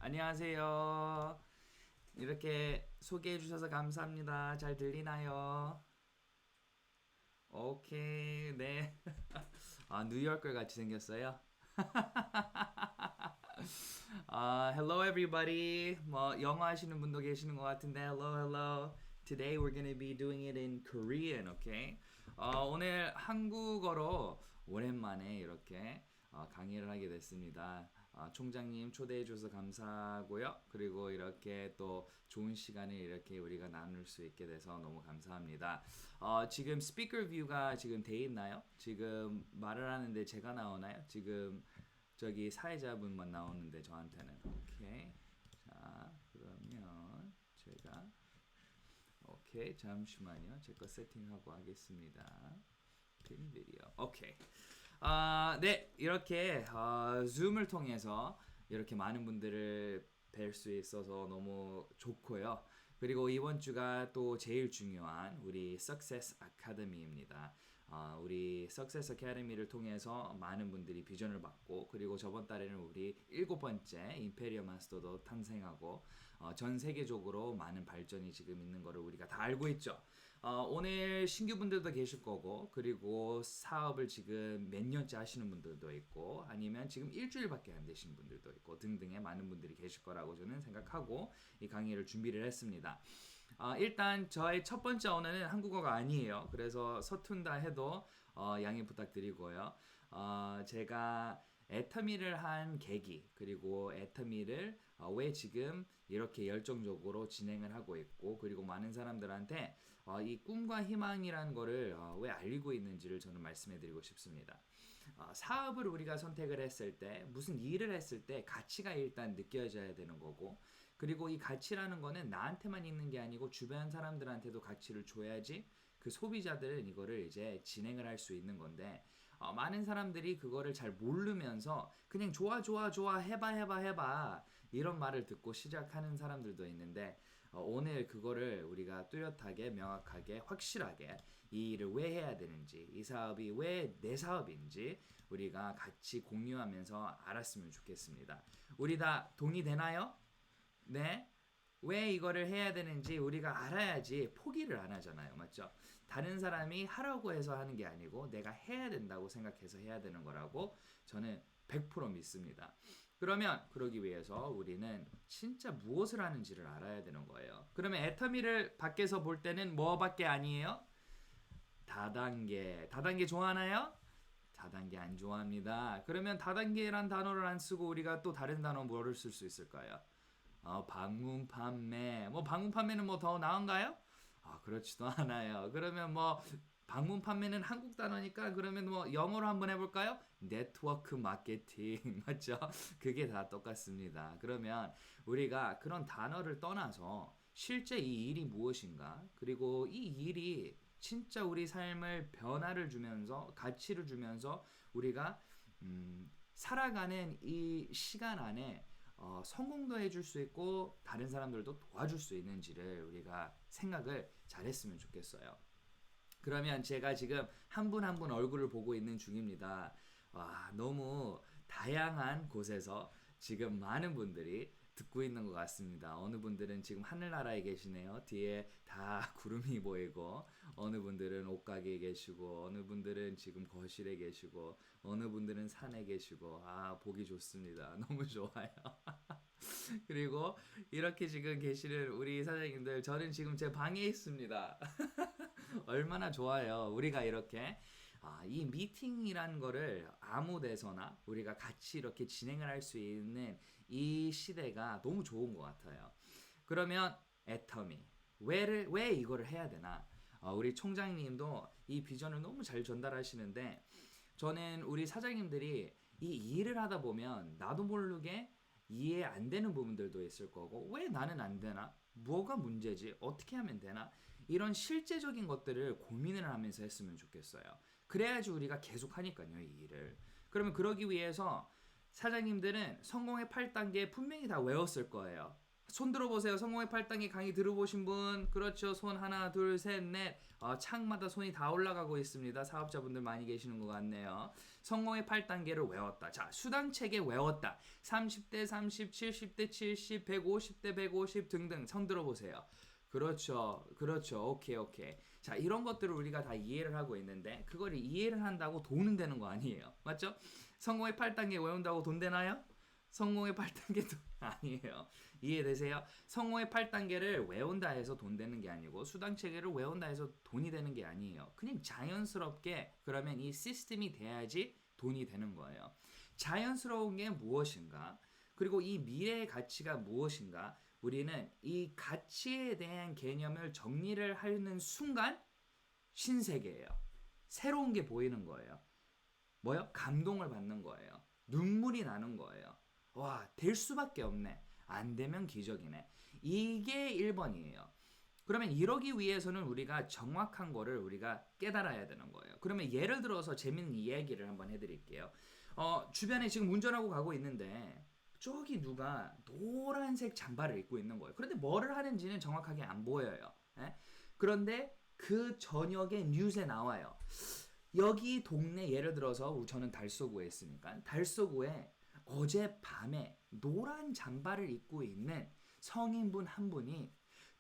안녕하세요. 이렇게 소개해 주셔서 감사합니다. 잘 들리나요? 오케이, 네. 아, 뉴요커 같이 생겼어요? Hello everybody. 뭐 영어 하시는 분도 계시는 것 같은데, hello, hello. Today we're gonna be doing it in Korean, okay? 오늘 한국어로 오랜만에 이렇게 강의를 하게 됐습니다. 총장님 초대해 줘서 감사하고요. 그리고 이렇게 또 좋은 시간을 이렇게 우리가 나눌 수 있게 돼서 너무 감사합니다. 지금 스피커 뷰가 지금 돼 있나요? 지금 말을 하는데 제가 나오나요? 지금 저기 사회자분만 나오는데 저한테는 오케이. 자, 그러면 제가 오케이, 잠시만요. 제 거 세팅하고 하겠습니다. 핀 비디오. 오케이. 네, 이렇게 줌을 통해서 이렇게 많은 분들을 뵐 수 있어서 너무 좋고요. 그리고 이번 주가 또 제일 중요한 우리 Success Academy입니다. 우리 Success Academy를 통해서 많은 분들이 비전을 받고, 그리고 저번 달에는 우리 7번째 임페리어 마스터도 탄생하고, 전 세계적으로 많은 발전이 지금 있는 거를 우리가 다 알고 있죠. 오늘 신규 분들도 계실 거고, 그리고 사업을 지금 몇 년째 하시는 분들도 있고, 아니면 지금 일주일밖에 안 되신 분들도 있고, 등등의 많은 분들이 계실 거라고 저는 생각하고 이 강의를 준비를 했습니다. 일단 저의 첫 번째 언어는 한국어가 아니에요. 그래서 서툰다 해도 양해 부탁드리고요. 제가 애터미를 한 계기, 그리고 애터미를 왜 지금 이렇게 열정적으로 진행을 하고 있고, 그리고 많은 사람들한테 이 꿈과 희망이라는 거를 왜 알리고 있는지를 저는 말씀해 드리고 싶습니다. 사업을 우리가 선택을 했을 때, 무슨 일을 했을 때 가치가 일단 느껴져야 되는 거고, 그리고 이 가치라는 거는 나한테만 있는 게 아니고 주변 사람들한테도 가치를 줘야지 그 소비자들은 이거를 이제 진행을 할 수 있는 건데, 많은 사람들이 그거를 잘 모르면서 그냥 좋아 좋아 좋아 해봐 해봐 해봐 이런 말을 듣고 시작하는 사람들도 있는데, 오늘 그거를 우리가 뚜렷하게 명확하게 확실하게 이 일을 왜 해야 되는지, 이 사업이 왜 내 사업인지 우리가 같이 공유하면서 알았으면 좋겠습니다. 우리 다 동의되나요? 네? 왜 이거를 해야 되는지 우리가 알아야지 포기를 안 하잖아요. 맞죠? 다른 사람이 하라고 해서 하는 게 아니고 내가 해야 된다고 생각해서 해야 되는 거라고 저는 100% 믿습니다. 그러면 그러기 위해서 우리는 진짜 무엇을 하는지를 알아야 되는 거예요. 그러면 애터미를 밖에서 볼 때는 뭐밖에 아니에요? 다단계. 다단계 좋아하나요? 다단계 안 좋아합니다. 그러면 다단계란 단어를 안 쓰고 우리가 또 다른 단어 뭐를 쓸 수 있을까요? 방문 판매. 뭐 방문 판매는 뭐 더 나은가요? 그렇지도 않아요. 그러면 뭐 방문 판매는 한국 단어니까 그러면 뭐 영어로 한번 해볼까요? 네트워크 마케팅 맞죠? 그게 다 똑같습니다. 그러면 우리가 그런 단어를 떠나서 실제 이 일이 무엇인가, 그리고 이 일이 진짜 우리 삶을 변화를 주면서 가치를 주면서 우리가 살아가는 이 시간 안에 성공도 해줄 수 있고 다른 사람들도 도와줄 수 있는지를 우리가 생각을 잘했으면 좋겠어요. 그러면 제가 지금 한 분 한 분 얼굴을 보고 있는 중입니다. 와, 너무 다양한 곳에서 지금 많은 분들이 듣고 있는 것 같습니다. 어느 분들은 지금 하늘나라에 계시네요. 뒤에 다 구름이 보이고, 어느 분들은 옷가게에 계시고, 어느 분들은 지금 거실에 계시고, 어느 분들은 산에 계시고, 보기 좋습니다. 너무 좋아요. 그리고 이렇게 지금 계시는 우리 사장님들, 저는 지금 제 방에 있습니다. 얼마나 좋아요. 우리가 이렇게 이 미팅이라는 거를 아무 데서나 우리가 같이 이렇게 진행을 할 수 있는 이 시대가 너무 좋은 것 같아요. 그러면 애터미 왜 이거를 해야 되나? 우리 총장님도 이 비전을 너무 잘 전달하시는데, 저는 우리 사장님들이 이 일을 하다 보면 나도 모르게 이해 안 되는 부분들도 있을 거고, 왜 나는 안 되나? 뭐가 문제지? 어떻게 하면 되나? 이런 실제적인 것들을 고민을 하면서 했으면 좋겠어요. 그래야지 우리가 계속 하니까요, 이 일을. 그러면 그러기 위해서 사장님들은 성공의 8단계 분명히 다 외웠을 거예요. 손 들어보세요. 성공의 8단계 강의 들어보신 분. 그렇죠. 손 하나, 둘, 셋, 넷. 창마다 손이 다 올라가고 있습니다. 사업자분들 많이 계시는 것 같네요. 성공의 8단계를 외웠다. 자, 수당체계 외웠다. 30대 30, 70대 70, 150대 150 등등. 손 들어보세요. 그렇죠. 그렇죠. 오케이, 오케이. 자, 이런 것들을 우리가 다 이해를 하고 있는데 그걸 이해를 한다고 돈은 되는 거 아니에요. 맞죠? 성공의 8단계 외운다고 돈 되나요? 성공의 8단계도 아니에요. 이해되세요? 성공의 8단계를 외운다 해서 돈 되는 게 아니고 수당체계를 외운다 해서 돈이 되는 게 아니에요. 그냥 자연스럽게 그러면 이 시스템이 돼야지 돈이 되는 거예요. 자연스러운 게 무엇인가? 그리고 이 미래의 가치가 무엇인가? 우리는 이 가치에 대한 개념을 정리를 하는 순간 신세계예요. 새로운 게 보이는 거예요. 뭐요? 감동을 받는 거예요. 눈물이 나는 거예요. 와, 될 수밖에 없네. 안 되면 기적이네. 이게 1번이에요. 그러면 이러기 위해서는 우리가 정확한 거를 우리가 깨달아야 되는 거예요. 그러면 예를 들어서 재밌는 이야기를 한번 해드릴게요. 주변에 지금 운전하고 가고 있는데 저기 누가 노란색 잠바를 입고 있는 거예요. 그런데 뭐를 하는지는 정확하게 안 보여요. 예? 그런데 그 저녁에 뉴스에 나와요. 여기 동네 예를 들어서 저는 달서구에 있으니까 달서구에 어젯밤에 노란 잠바를 입고 있는 성인분 한 분이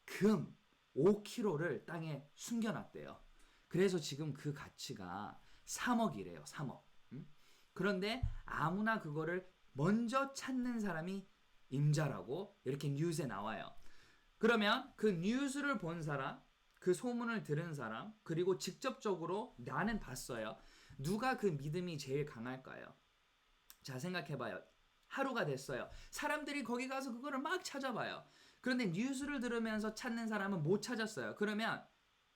금 5kg를 땅에 숨겨놨대요. 그래서 지금 그 가치가 3억이래요. 3억. 그런데 아무나 그거를 먼저 찾는 사람이 임자라고 이렇게 뉴스에 나와요. 그러면 그 뉴스를 본 사람, 그 소문을 들은 사람, 그리고 직접적으로 나는 봤어요. 누가 그 믿음이 제일 강할까요? 자, 생각해봐요. 하루가 됐어요. 사람들이 거기 가서 그거를 막 찾아봐요. 그런데 뉴스를 들으면서 찾는 사람은 못 찾았어요. 그러면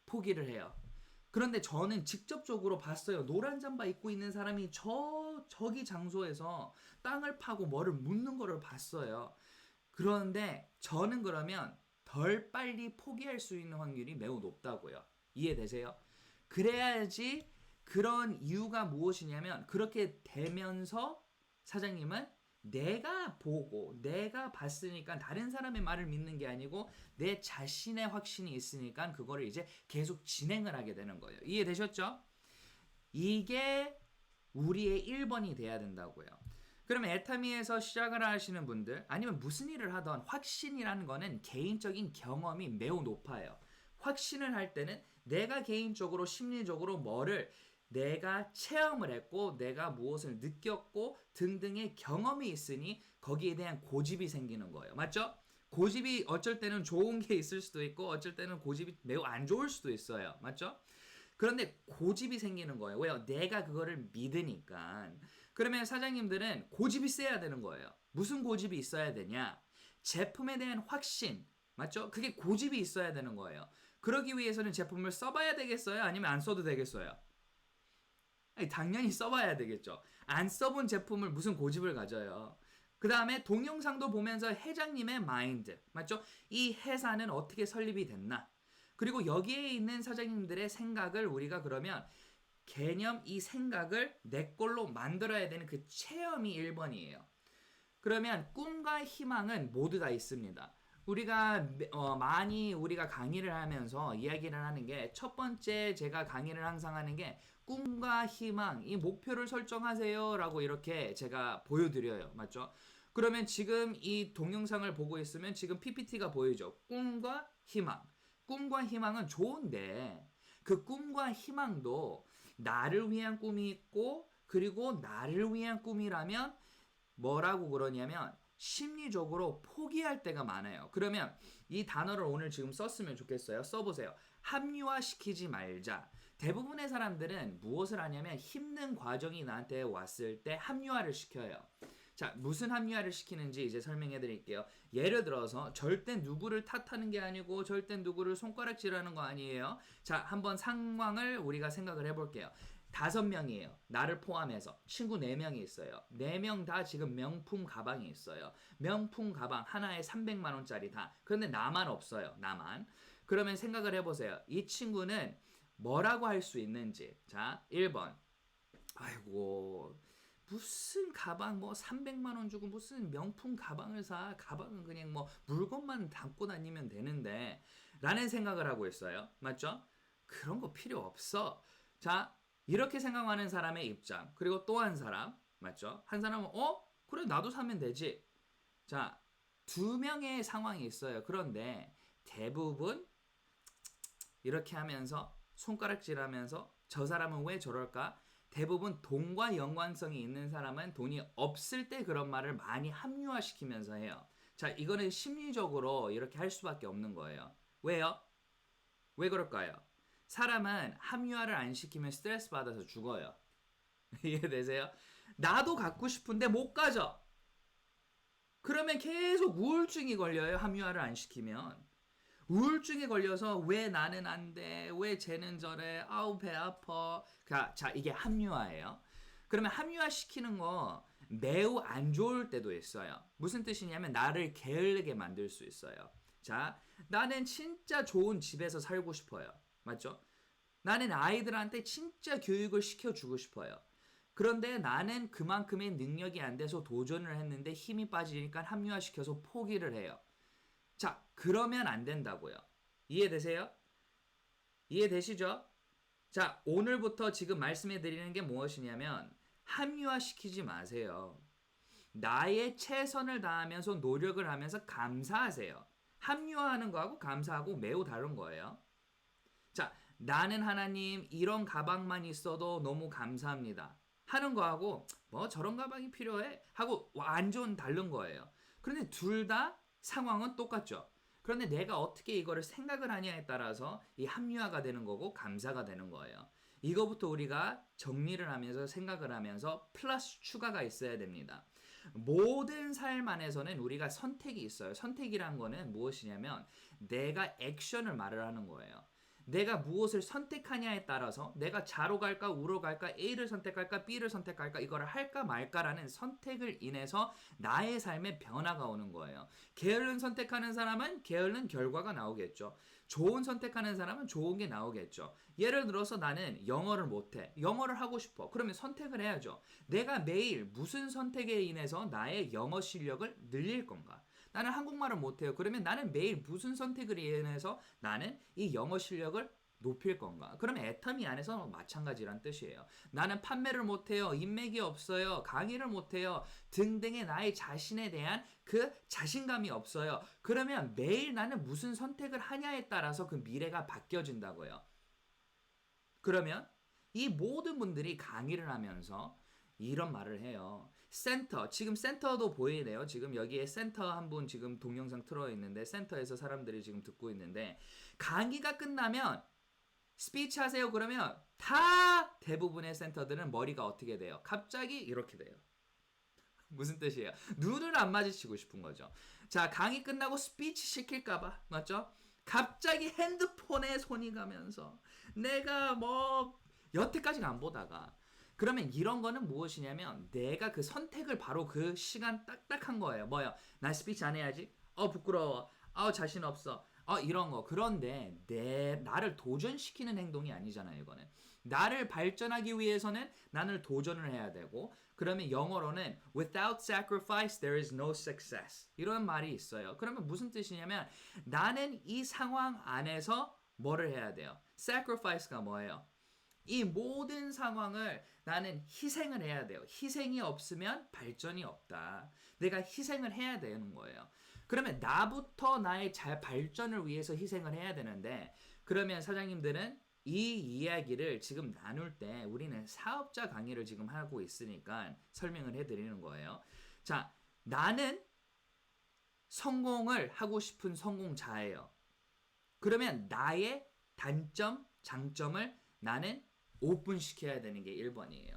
포기를 해요. 그런데 저는 직접적으로 봤어요. 노란 잠바 입고 있는 사람이 저기 장소에서 땅을 파고 뭐를 묻는 거를 봤어요. 그런데 저는 그러면 덜 빨리 포기할 수 있는 확률이 매우 높다고요. 이해되세요? 그래야지. 그런 이유가 무엇이냐면 그렇게 되면서 사장님은 내가 보고 내가 봤으니까 다른 사람의 말을 믿는 게 아니고 내 자신의 확신이 있으니까 그거를 이제 계속 진행을 하게 되는 거예요. 이해되셨죠? 이게 우리의 1번이 돼야 된다고요. 그러면 애타미에서 시작을 하시는 분들 아니면 무슨 일을 하던 확신이라는 거는 개인적인 경험이 매우 높아요. 확신을 할 때는 내가 개인적으로 심리적으로 뭐를 내가 체험을 했고 내가 무엇을 느꼈고 등등의 경험이 있으니 거기에 대한 고집이 생기는 거예요. 맞죠? 고집이 어쩔 때는 좋은 게 있을 수도 있고 어쩔 때는 고집이 매우 안 좋을 수도 있어요. 맞죠? 그런데 고집이 생기는 거예요. 왜요? 내가 그거를 믿으니까. 그러면 사장님들은 고집이 세야 되는 거예요. 무슨 고집이 있어야 되냐? 제품에 대한 확신. 맞죠? 그게 고집이 있어야 되는 거예요. 그러기 위해서는 제품을 써봐야 되겠어요? 아니면 안 써도 되겠어요? 아니, 당연히 써봐야 되겠죠. 안 써본 제품을 무슨 고집을 가져요. 그 다음에 동영상도 보면서 회장님의 마인드. 맞죠? 이 회사는 어떻게 설립이 됐나? 그리고 여기에 있는 사장님들의 생각을 우리가 그러면 개념 이 생각을 내 걸로 만들어야 되는 그 체험이 1번이에요. 그러면 꿈과 희망은 모두 다 있습니다. 우리가 많이 우리가 강의를 하면서 이야기를 하는 게 첫 번째 제가 강의를 항상 하는 게 꿈과 희망, 이 목표를 설정하세요 라고 이렇게 제가 보여드려요. 맞죠? 그러면 지금 이 동영상을 보고 있으면 지금 PPT가 보이죠? 꿈과 희망. 꿈과 희망은 좋은데 그 꿈과 희망도 나를 위한 꿈이 있고 그리고 나를 위한 꿈이라면 뭐라고 그러냐면 심리적으로 포기할 때가 많아요. 그러면 이 단어를 오늘 지금 썼으면 좋겠어요. 써보세요. 합리화시키지 말자. 대부분의 사람들은 무엇을 하냐면 힘든 과정이 나한테 왔을 때 합리화를 시켜요. 자, 무슨 합리화를 시키는지 이제 설명해 드릴게요. 예를 들어서 절대 누구를 탓하는 게 아니고 절대 누구를 손가락질하는 거 아니에요. 자, 한번 상황을 우리가 생각을 해볼게요. 5명이에요. 나를 포함해서 친구 4명이 있어요. 4명 다 지금 명품 가방이 있어요. 명품 가방 하나에 300만 원짜리 다. 그런데 나만 없어요. 나만. 그러면 생각을 해보세요. 이 친구는 뭐라고 할 수 있는지. 자, 1번. 아이고 무슨 가방 뭐 300만 원 주고 무슨 명품 가방을 사. 가방은 그냥 뭐 물건만 담고 다니면 되는데 라는 생각을 하고 있어요. 맞죠? 그런 거 필요 없어. 자, 이렇게 생각하는 사람의 입장. 그리고 또 한 사람. 맞죠? 한 사람은 그래 나도 사면 되지. 자, 두 명의 상황이 있어요. 그런데 대부분 이렇게 하면서 손가락질하면서 저 사람은 왜 저럴까? 대부분 돈과 연관성이 있는 사람은 돈이 없을 때 그런 말을 많이 합리화시키면서 해요. 자, 이거는 심리적으로 이렇게 할 수밖에 없는 거예요. 왜요? 왜 그럴까요? 사람은 합리화를 안 시키면 스트레스 받아서 죽어요. 이해되세요? 나도 갖고 싶은데 못 가져. 그러면 계속 우울증이 걸려요. 합리화를 안 시키면. 우울증에 걸려서 왜 나는 안 돼? 왜 쟤는 저래? 아우 배 아파. 자, 이게 합리화예요. 그러면 합리화 시키는 거 매우 안 좋을 때도 있어요. 무슨 뜻이냐면 나를 게을르게 만들 수 있어요. 자, 나는 진짜 좋은 집에서 살고 싶어요. 맞죠? 나는 아이들한테 진짜 교육을 시켜주고 싶어요. 그런데 나는 그만큼의 능력이 안 돼서 도전을 했는데 힘이 빠지니까 합리화시켜서 포기를 해요. 자, 그러면 안 된다고요. 이해되세요? 이해되시죠? 자, 오늘부터 지금 말씀해 드리는 게 무엇이냐면 합리화시키지 마세요. 나의 최선을 다하면서 노력을 하면서 감사하세요. 합리화하는 거하고 감사하고 매우 다른 거예요. 자, 나는 하나님 이런 가방만 있어도 너무 감사합니다. 하는 거하고 뭐 저런 가방이 필요해? 하고 완전 다른 거예요. 그런데 둘 다 상황은 똑같죠. 그런데 내가 어떻게 이거를 생각을 하냐에 따라서 이 합리화가 되는 거고 감사가 되는 거예요. 이거부터 우리가 정리를 하면서 생각을 하면서 플러스 추가가 있어야 됩니다. 모든 삶 안에서는 우리가 선택이 있어요. 선택이란 거는 무엇이냐면 내가 액션을 말을 하는 거예요. 내가 무엇을 선택하냐에 따라서 내가 좌로 갈까 우로 갈까 A를 선택할까 B를 선택할까 이거를 할까 말까라는 선택을 인해서 나의 삶에 변화가 오는 거예요. 게으른 선택하는 사람은 게으른 결과가 나오겠죠. 좋은 선택하는 사람은 좋은 게 나오겠죠. 예를 들어서 나는 영어를 못해. 영어를 하고 싶어. 그러면 선택을 해야죠. 내가 매일 무슨 선택에 인해서 나의 영어 실력을 늘릴 건가? 나는 한국말을 못해요. 그러면 나는 매일 무슨 선택을 인해서 나는 이 영어 실력을 높일 건가? 그러면 애터미 안에서 마찬가지란 뜻이에요. 나는 판매를 못해요. 인맥이 없어요. 강의를 못해요. 등등의 나의 자신에 대한 그 자신감이 없어요. 그러면 매일 나는 무슨 선택을 하냐에 따라서 그 미래가 바뀌어진다고요. 그러면 이 모든 분들이 강의를 하면서 이런 말을 해요. 센터, 지금 센터도 보이네요. 지금 여기에 센터 한 분 지금 동영상 틀어 있는데 센터에서 사람들이 지금 듣고 있는데 강의가 끝나면 스피치 하세요. 그러면 다 대부분의 센터들은 머리가 어떻게 돼요? 갑자기 이렇게 돼요. 무슨 뜻이에요? 눈을 안 마주치고 싶은 거죠. 자, 강의 끝나고 스피치 시킬까봐, 맞죠? 갑자기 핸드폰에 손이 가면서 내가 뭐 여태까지는 안 보다가 그러면 이런 거는 무엇이냐면 내가 그 선택을 바로 그 시간 딱딱한 거예요. 뭐요? 나 스피치 안 해야지. 부끄러워. 자신 없어. 이런 거. 그런데 나를 도전시키는 행동이 아니잖아요, 이거는. 나를 발전하기 위해서는 나는 도전을 해야 되고 그러면 영어로는 without sacrifice there is no success. 이런 말이 있어요. 그러면 무슨 뜻이냐면 나는 이 상황 안에서 뭐를 해야 돼요? sacrifice가 뭐예요? 이 모든 상황을 나는 희생을 해야 돼요. 희생이 없으면 발전이 없다. 내가 희생을 해야 되는 거예요. 그러면 나부터 나의 발전을 위해서 희생을 해야 되는데 그러면 사장님들은 이 이야기를 지금 나눌 때 우리는 사업자 강의를 지금 하고 있으니까 설명을 해드리는 거예요. 자, 나는 성공을 하고 싶은 성공자예요. 그러면 나의 단점, 장점을 나는 오픈시켜야 되는 게 1번이에요.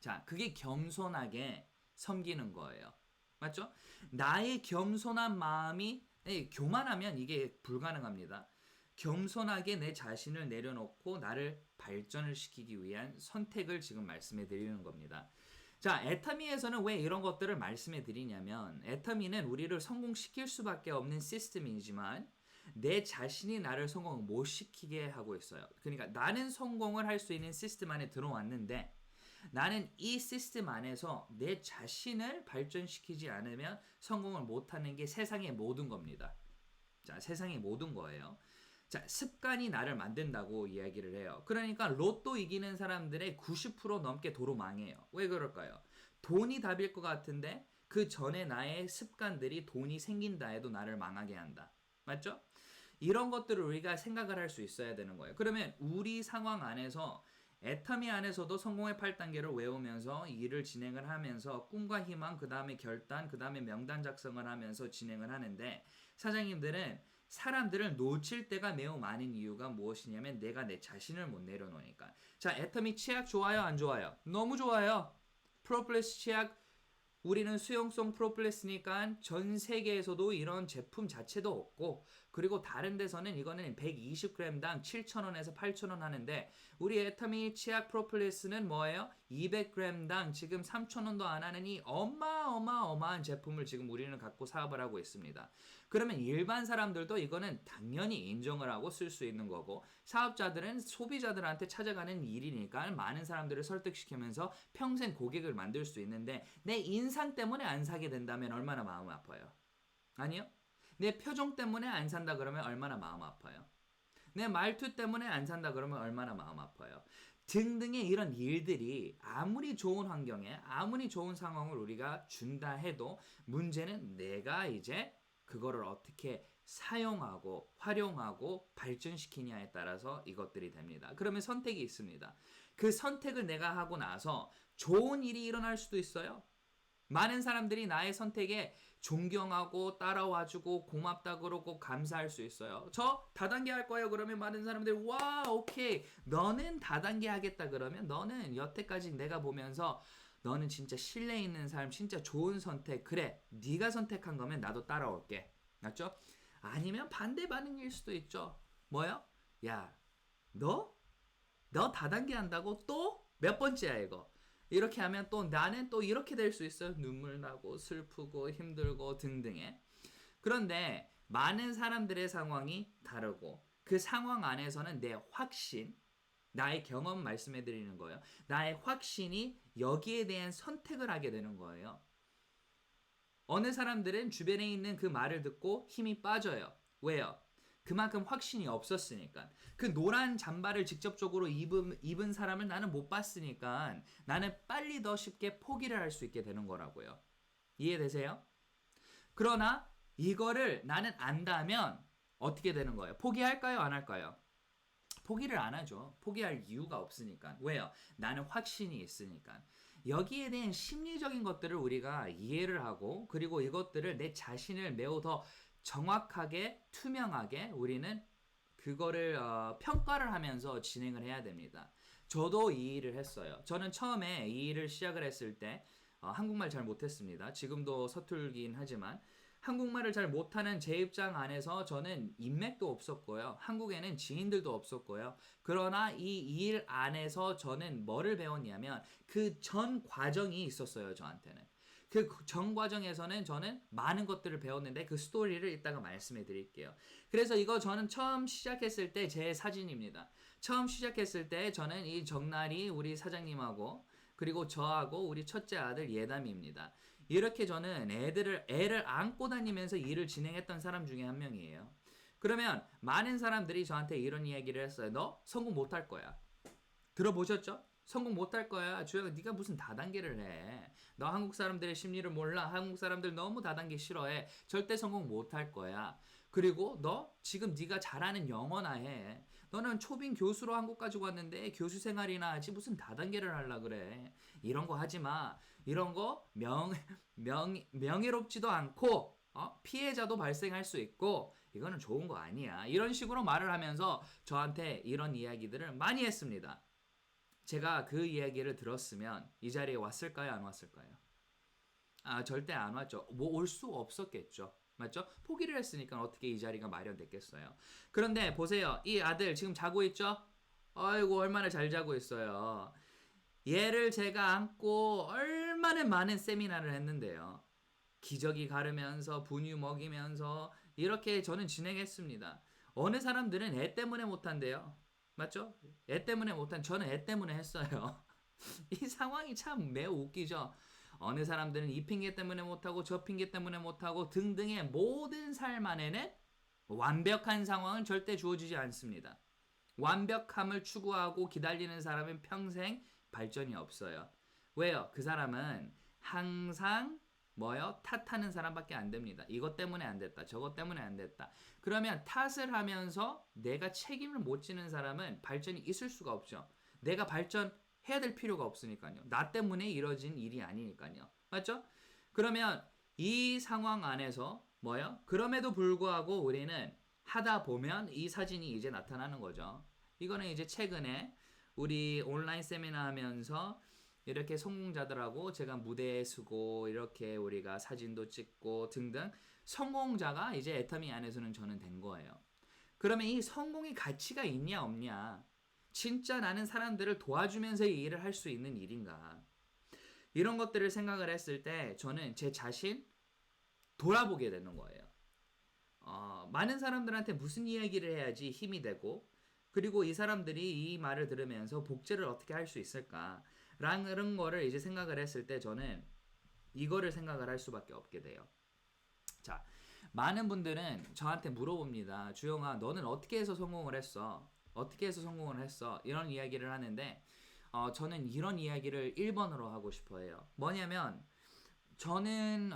자, 그게 겸손하게 섬기는 거예요. 맞죠? 나의 겸손한 마음이 교만하면 이게 불가능합니다. 겸손하게 내 자신을 내려놓고 나를 발전을 시키기 위한 선택을 지금 말씀해 드리는 겁니다. 자, 애터미에서는 왜 이런 것들을 말씀해 드리냐면 애터미는 우리를 성공시킬 수밖에 없는 시스템이지만 내 자신이 나를 성공 못 시키게 하고 있어요. 그러니까 나는 성공을 할 수 있는 시스템 안에 들어왔는데 나는 이 시스템 안에서 내 자신을 발전시키지 않으면 성공을 못하는 게 세상의 모든 겁니다. 자, 세상의 모든 거예요. 자, 습관이 나를 만든다고 이야기를 해요. 그러니까 로또 이기는 사람들의 90% 넘게 도로 망해요. 왜 그럴까요? 돈이 답일 것 같은데 그 전에 나의 습관들이 돈이 생긴다 해도 나를 망하게 한다. 맞죠? 이런 것들을 우리가 생각을 할 수 있어야 되는 거예요. 그러면 우리 상황 안에서 애터미 안에서도 성공의 8단계를 외우면서 일을 진행을 하면서 꿈과 희망, 그 다음에 결단, 그 다음에 명단 작성을 하면서 진행을 하는데 사장님들은 사람들을 놓칠 때가 매우 많은 이유가 무엇이냐면 내가 내 자신을 못 내려놓으니까. 자, 애터미 치약 좋아요, 안 좋아요? 너무 좋아요. 프로폴리스 치약 우리는 수용성 프로폴리스니까 전 세계에서도 이런 제품 자체도 없고 그리고 다른 데서는 이거는 120g당 7,000원에서 8,000원 하는데 우리 애터미 치약 프로폴리스는 뭐예요? 200g당 지금 3,000원도 안 하는 이 어마어마한 제품을 지금 우리는 갖고 사업을 하고 있습니다. 그러면 일반 사람들도 이거는 당연히 인정을 하고 쓸 수 있는 거고 사업자들은 소비자들한테 찾아가는 일이니까 많은 사람들을 설득시키면서 평생 고객을 만들 수 있는데 내 인상 때문에 안 사게 된다면 얼마나 마음 아파요? 아니요? 내 표정 때문에 안 산다 그러면 얼마나 마음 아파요? 내 말투 때문에 안 산다 그러면 얼마나 마음 아파요? 등등의 이런 일들이 아무리 좋은 환경에 아무리 좋은 상황을 우리가 준다 해도 문제는 내가 이제 그거를 어떻게 사용하고 활용하고 발전시키냐에 따라서 이것들이 됩니다. 그러면 선택이 있습니다. 그 선택을 내가 하고 나서 좋은 일이 일어날 수도 있어요. 많은 사람들이 나의 선택에 존경하고 따라와주고 고맙다 그러고 감사할 수 있어요. 저 다단계 할 거예요. 그러면 많은 사람들이 와 오케이 너는 다단계 하겠다 그러면 너는 여태까지 내가 보면서 너는 진짜 신뢰 있는 사람 진짜 좋은 선택 그래 네가 선택한 거면 나도 따라올게. 맞죠? 아니면 반대 반응일 수도 있죠. 뭐요? 야 너? 너 다단계 한다고 또? 몇 번째야 이거? 이렇게 하면 또 나는 또 이렇게 될 수 있어요. 눈물 나고 슬프고 힘들고 등등의. 그런데 많은 사람들의 상황이 다르고 그 상황 안에서는 내 확신, 나의 경험 말씀해 드리는 거예요. 나의 확신이 여기에 대한 선택을 하게 되는 거예요. 어느 사람들은 주변에 있는 그 말을 듣고 힘이 빠져요. 왜요? 그만큼 확신이 없었으니까. 그 노란 잠바를 직접적으로 입은 사람을 나는 못 봤으니까 나는 빨리 더 쉽게 포기를 할 수 있게 되는 거라고요. 이해되세요? 그러나 이거를 나는 안다면 어떻게 되는 거예요? 포기할까요? 안 할까요? 포기를 안 하죠. 포기할 이유가 없으니까. 왜요? 나는 확신이 있으니까. 여기에 대한 심리적인 것들을 우리가 이해를 하고 그리고 이것들을 내 자신을 매우 더 정확하게 투명하게 우리는 그거를 평가를 하면서 진행을 해야 됩니다. 저도 이 일을 했어요. 저는 처음에 이 일을 시작을 했을 때 한국말 잘 못했습니다. 지금도 서툴긴 하지만 한국말을 잘 못하는 제 입장 안에서 저는 인맥도 없었고요. 한국에는 지인들도 없었고요. 그러나 이 일 안에서 저는 뭐를 배웠냐면 그 전 과정이 있었어요. 저한테는. 그 전 과정에서는 저는 많은 것들을 배웠는데 그 스토리를 이따가 말씀해 드릴게요. 그래서 이거 저는 처음 시작했을 때 제 사진입니다. 처음 시작했을 때 저는 이 정날이 우리 사장님하고 그리고 저하고 우리 첫째 아들 예담입니다. 이렇게 저는 애를 안고 다니면서 일을 진행했던 사람 중에 한 명이에요. 그러면 많은 사람들이 저한테 이런 이야기를 했어요. 너 성공 못할 거야. 들어보셨죠? 성공 못할 거야. 주혁아 네가 무슨 다단계를 해. 너 한국 사람들의 심리를 몰라. 한국 사람들 너무 다단계 싫어해. 절대 성공 못할 거야. 그리고 너 지금 네가 잘하는 영어나 해. 너는 초빙 교수로 한국까지 왔는데 교수 생활이나 하지 무슨 다단계를 하려 그래. 이런 거 하지 마. 이런 거 명예롭지도 않고 피해자도 발생할 수 있고 이거는 좋은 거 아니야. 이런 식으로 말을 하면서 저한테 이런 이야기들을 많이 했습니다. 제가 그 이야기를 들었으면 이 자리에 왔을까요? 안 왔을까요? 절대 안 왔죠. 뭐 올 수 없었겠죠. 맞죠? 포기를 했으니까 어떻게 이 자리가 마련됐겠어요. 그런데 보세요. 이 아들 지금 자고 있죠? 아이고 얼마나 잘 자고 있어요. 얘를 제가 안고 얼마나 많은 세미나를 했는데요. 기저귀 가르면서 분유 먹이면서 이렇게 저는 진행했습니다. 어느 사람들은 애 때문에 못한대요. 맞죠? 애 때문에 못한 저는 애 때문에 했어요. 이 상황이 참 매우 웃기죠. 어느 사람들은 이 핑계 때문에 못하고 저 핑계 때문에 못하고 등등의 모든 삶 안에는 완벽한 상황은 절대 주어지지 않습니다. 완벽함을 추구하고 기다리는 사람은 평생 발전이 없어요. 왜요? 그 사람은 항상 뭐요? 탓하는 사람밖에 안 됩니다. 이것 때문에 안 됐다. 저것 때문에 안 됐다. 그러면 탓을 하면서 내가 책임을 못 지는 사람은 발전이 있을 수가 없죠. 내가 발전해야 될 필요가 없으니까요. 나 때문에 이뤄진 일이 아니니까요. 맞죠? 그러면 이 상황 안에서 뭐요? 그럼에도 불구하고 우리는 하다 보면 이 사진이 이제 나타나는 거죠. 이거는 이제 최근에 우리 온라인 세미나 하면서 이렇게 성공자들하고 제가 무대에 서고 이렇게 우리가 사진도 찍고 등등 성공자가 이제 애터미 안에서는 저는 된 거예요. 그러면 이 성공의 가치가 있냐 없냐? 진짜 나는 사람들을 도와주면서 이 일을 할 수 있는 일인가? 이런 것들을 생각을 했을 때 저는 제 자신 돌아보게 되는 거예요. 많은 사람들한테 무슨 이야기를 해야지 힘이 되고 그리고 이 사람들이 이 말을 들으면서 복제를 어떻게 할 수 있을까? 라는 거를 이제 생각을 했을 때 저는 이거를 생각을 할 수밖에 없게 돼요. 자, 많은 분들은 저한테 물어봅니다. 주영아, 너는 어떻게 해서 성공을 했어? 어떻게 해서 성공을 했어? 이런 이야기를 하는데 저는 이런 이야기를 1번으로 하고 싶어요. 뭐냐면 저는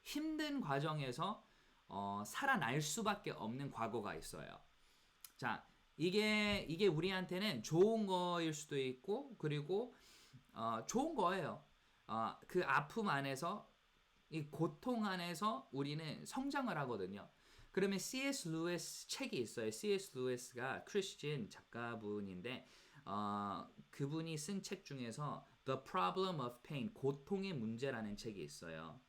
힘든 과정에서 살아날 수밖에 없는 과거가 있어요. 자, 이게 우리한테는 좋은 거일 수도 있고 그리고 좋은 거예요. 그 아픔 안에서 이 고통 안에서 우리는 성장을 하거든요. 그러면 C.S. 루이스 책이 있어요. C.S. 루이스가 크리스천 작가분인데 그분이 쓴 책 중에서 The Problem of Pain, 고통의 문제라는 책이 있어요.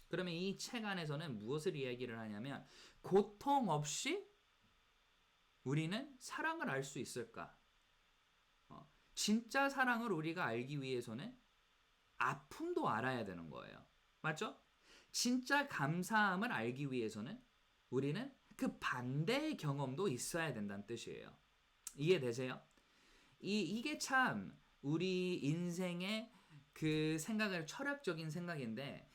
그러면 이 책 안에서는 무엇을 이야기를 하냐면 고통 없이 우리는 사랑을 알 수 있을까? 진짜 사랑을 우리가 알기 위해서는 아픔도 알아야 되는 거예요. 맞죠? 진짜 감사함을 알기 위해서는 우리는 그 반대의 경험도 있어야 된다는 뜻이에요. 이해되세요? 이게 참 우리 인생의 그 생각을 철학적인 생각인데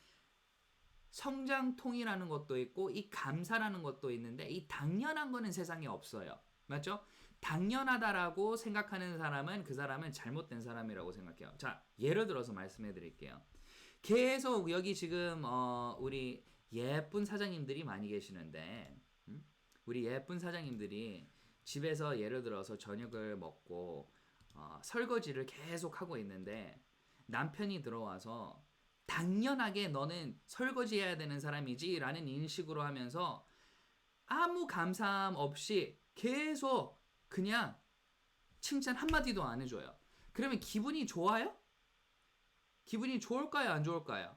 성장통이라는 것도 있고 이 감사라는 것도 있는데 이 당연한 거는 세상에 없어요. 맞죠? 당연하다라고 생각하는 사람은 그 사람은 잘못된 사람이라고 생각해요. 자, 예를 들어서 말씀해 드릴게요. 계속 여기 지금 우리 예쁜 사장님들이 많이 계시는데 우리 예쁜 사장님들이 집에서 예를 들어서 저녁을 먹고 설거지를 계속 하고 있는데 남편이 들어와서 당연하게 너는 설거지해야 되는 사람이지 라는 인식으로 하면서 아무 감사함 없이 계속 그냥 칭찬 한마디도 안 해줘요. 그러면 기분이 좋아요? 기분이 좋을까요? 안 좋을까요?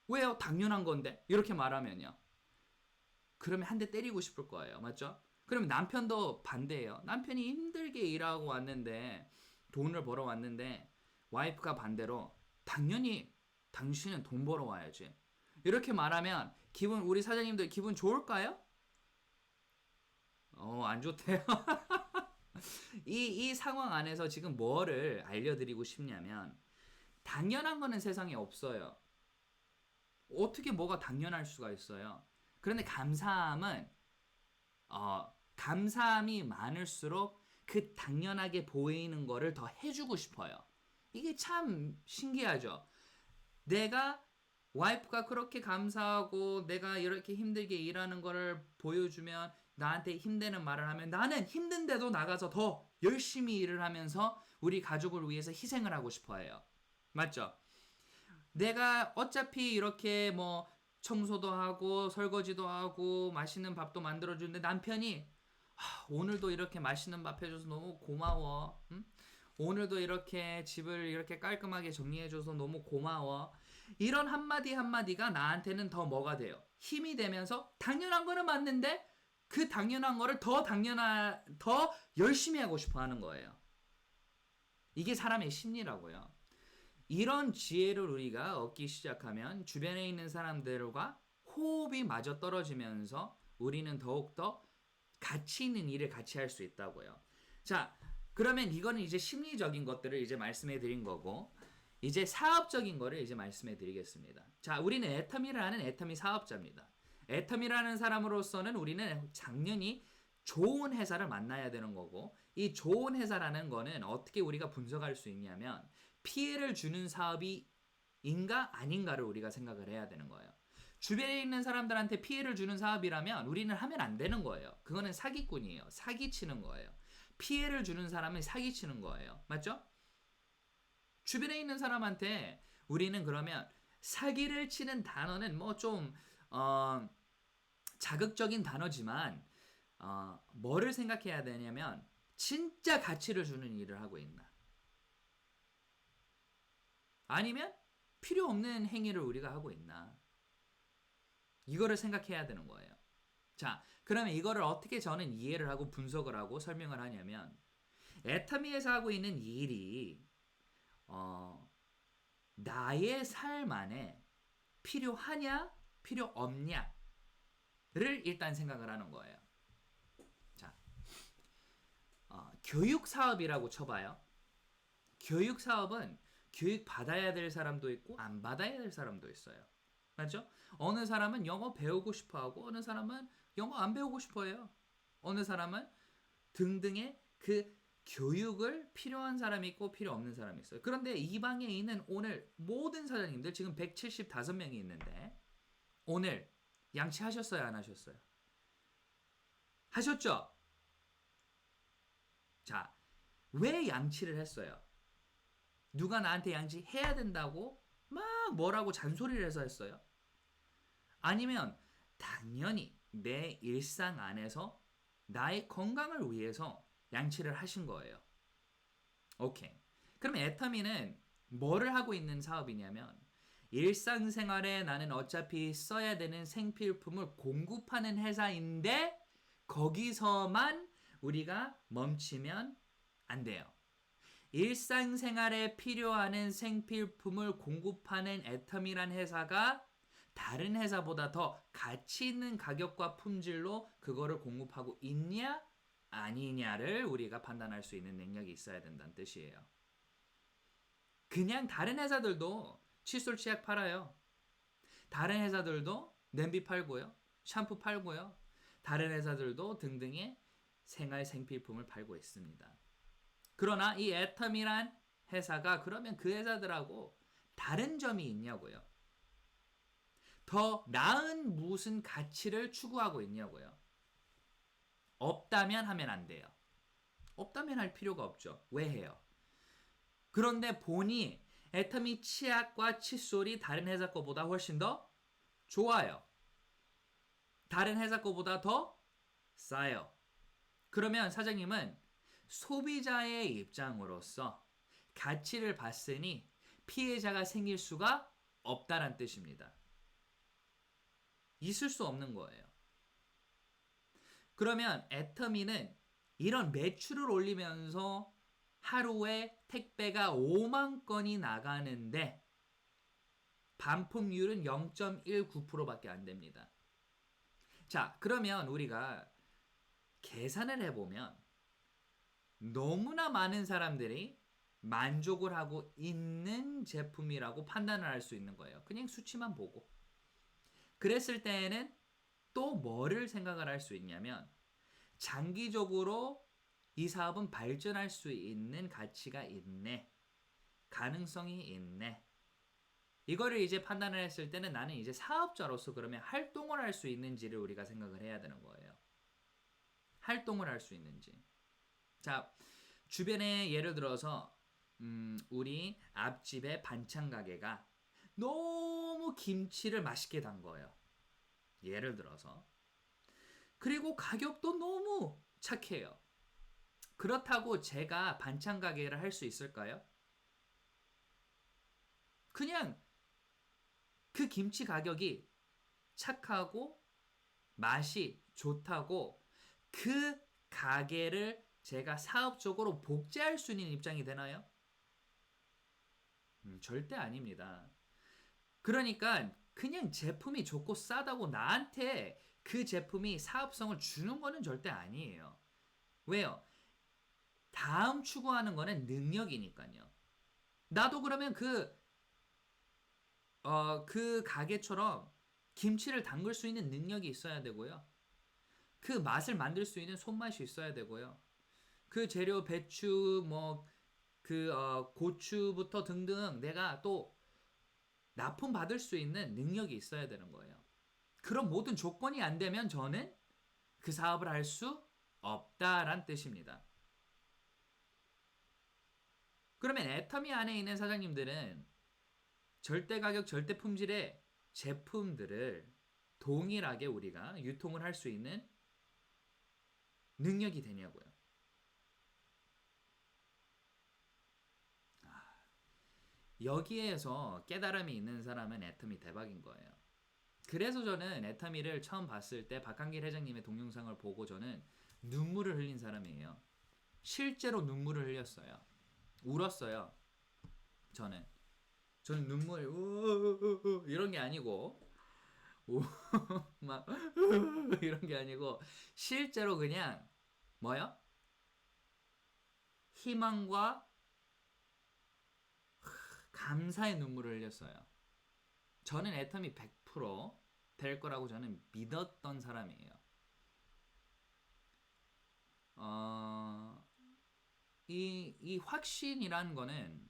왜요? 당연한 건데. 이렇게 말하면요. 그러면 한 대 때리고 싶을 거예요. 맞죠? 그럼 남편도 반대예요. 남편이 힘들게 일하고 왔는데 돈을 벌어 왔는데 와이프가 반대로 당연히 당신은 돈 벌어 와야지. 이렇게 말하면 우리 사장님들 기분 좋을까요? 안 좋대요. 이 상황 안에서 지금 뭐를 알려드리고 싶냐면 당연한 거는 세상에 없어요. 어떻게 뭐가 당연할 수가 있어요. 그런데 감사함이 많을수록 그 당연하게 보이는 거를 더 해주고 싶어요. 이게 참 신기하죠. 내가 와이프가 그렇게 감사하고 내가 이렇게 힘들게 일하는 거를 보여주면 나한테 힘내는 말을 하면 나는 힘든데도 나가서 더 열심히 일을 하면서 우리 가족을 위해서 희생을 하고 싶어 해요. 맞죠? 내가 어차피 이렇게 뭐 청소도 하고 설거지도 하고 맛있는 밥도 만들어주는데 남편이 오늘도 이렇게 맛있는 밥 해줘서 너무 고마워. 응? 오늘도 이렇게 집을 이렇게 깔끔하게 정리해줘서 너무 고마워. 이런 한마디 한마디가 나한테는 더 뭐가 돼요? 힘이 되면서 당연한 거는 맞는데 그 당연한 거를 더 열심히 하고 싶어 하는 거예요. 이게 사람의 심리라고요. 이런 지혜를 우리가 얻기 시작하면 주변에 있는 사람들과 호흡이 마저 떨어지면서 우리는 더욱더 가치 있는 일을 같이 할 수 있다고요. 자, 그러면 이거는 이제 심리적인 것들을 이제 말씀해 드린 거고 이제 사업적인 거를 이제 말씀해 드리겠습니다. 자, 우리는 애터미라는 애터미 사업자입니다. 애터미라는 사람으로서는 우리는 당연히 좋은 회사를 만나야 되는 거고 이 좋은 회사라는 거는 어떻게 우리가 분석할 수 있냐면 피해를 주는 사업이 인가 아닌가를 우리가 생각을 해야 되는 거예요. 주변에 있는 사람들한테 피해를 주는 사업이라면 우리는 하면 안 되는 거예요. 그거는 사기꾼이에요. 사기치는 거예요. 피해를 주는 사람은 사기치는 거예요. 맞죠? 주변에 있는 사람한테 우리는 그러면 사기를 치는 단어는 뭐 좀 자극적인 단어지만 뭐를 생각해야 되냐면 진짜 가치를 주는 일을 하고 있나 아니면 필요 없는 행위를 우리가 하고 있나 이거를 생각해야 되는 거예요. 자, 그러면 이거를 어떻게 저는 이해를 하고 분석을 하고 설명을 하냐면 애터미에서 하고 있는 이 일이 나의 삶 안에 필요하냐 필요 없냐를 일단 생각을 하는 거예요. 자, 교육 사업이라고 쳐봐요. 교육 사업은 교육 받아야 될 사람도 있고 안 받아야 될 사람도 있어요. 맞죠? 어느 사람은 영어 배우고 싶어 하고 어느 사람은 영어 안 배우고 싶어 해요. 어느 사람은 등등의 그 교육을 필요한 사람이 있고 필요 없는 사람이 있어요. 그런데 이 방에 있는 오늘 모든 사장님들 지금 175명이 있는데 오늘 양치하셨어요? 안 하셨어요? 하셨죠? 자, 왜 양치를 했어요? 누가 나한테 양치해야 된다고 막 뭐라고 잔소리를 해서 했어요? 아니면 당연히 내 일상 안에서 나의 건강을 위해서 양치를 하신 거예요. 오케이. 그럼 애터미는 뭐를 하고 있는 사업이냐면 일상생활에 나는 어차피 써야 되는 생필품을 공급하는 회사인데 거기서만 우리가 멈추면 안 돼요. 일상생활에 필요한 생필품을 공급하는 애터미란 회사가 다른 회사보다 더 가치 있는 가격과 품질로 그거를 공급하고 있냐 아니냐를 우리가 판단할 수 있는 능력이 있어야 된다는 뜻이에요. 그냥 다른 회사들도 칫솔 치약 팔아요. 다른 회사들도 냄비 팔고요. 샴푸 팔고요. 다른 회사들도 등등의 생활 생필품을 팔고 있습니다. 그러나 이 애텀이란 회사가 그러면 그 회사들하고 다른 점이 있냐고요. 더 나은 무슨 가치를 추구하고 있냐고요. 없다면 하면 안 돼요. 없다면 할 필요가 없죠. 왜 해요? 그런데 보니 애터미 치약과 칫솔이 다른 회사 거보다 훨씬 더 좋아요. 다른 회사 거보다 더 싸요. 그러면 사장님은 소비자의 입장으로서 가치를 봤으니 피해자가 생길 수가 없다란 뜻입니다. 있을 수 없는 거예요. 그러면 애터미는 이런 매출을 올리면서 하루에 택배가 5만 건이 나가는데 반품률은 0.19%밖에 안 됩니다. 자, 그러면 우리가 계산을 해보면 너무나 많은 사람들이 만족을 하고 있는 제품이라고 판단을 할 수 있는 거예요. 그냥 수치만 보고. 그랬을 때에는 또 뭐를 생각을 할 수 있냐면 장기적으로 이 사업은 발전할 수 있는 가치가 있네. 가능성이 있네. 이거를 이제 판단을 했을 때는 나는 이제 사업자로서 그러면 활동을 할 수 있는지를 우리가 생각을 해야 되는 거예요. 활동을 할 수 있는지. 자, 주변에 예를 들어서 우리 앞집의 반찬 가게가 너무 김치를 맛있게 담궈요. 예를 들어서. 그리고 가격도 너무 착해요. 그렇다고 제가 반찬 가게를 할 수 있을까요? 그냥 그 김치 가격이 착하고 맛이 좋다고 그 가게를 제가 사업적으로 복제할 수 있는 입장이 되나요? 절대 아닙니다. 그러니까 그냥 제품이 좋고 싸다고 나한테 그 제품이 사업성을 주는 거는 절대 아니에요. 왜요? 다음 추구하는 거는 능력이니까요. 나도 그러면 그 가게처럼 김치를 담글 수 있는 능력이 있어야 되고요. 그 맛을 만들 수 있는 손맛이 있어야 되고요. 그 재료 배추 고추부터 등등 내가 또 납품 받을 수 있는 능력이 있어야 되는 거예요. 그런 모든 조건이 안 되면 저는 그 사업을 할 수 없다란 뜻입니다. 그러면 애터미 안에 있는 사장님들은 절대 가격, 절대 품질의 제품들을 동일하게 우리가 유통을 할 수 있는 능력이 되냐고요. 여기에서 깨달음이 있는 사람은 애터미 대박인 거예요. 그래서 저는 애터미를 처음 봤을 때 박한길 회장님의 동영상을 보고 저는 눈물을 흘린 사람이에요. 실제로 눈물을 흘렸어요. 울었어요. 저는 눈물 이런 게 아니고 막 이런 게 아니고 실제로 그냥 뭐요? 희망과 감사의 눈물을 흘렸어요. 저는 애터미 100%될 거라고 저는 믿었던 사람이에요. 이 확신이라는 거는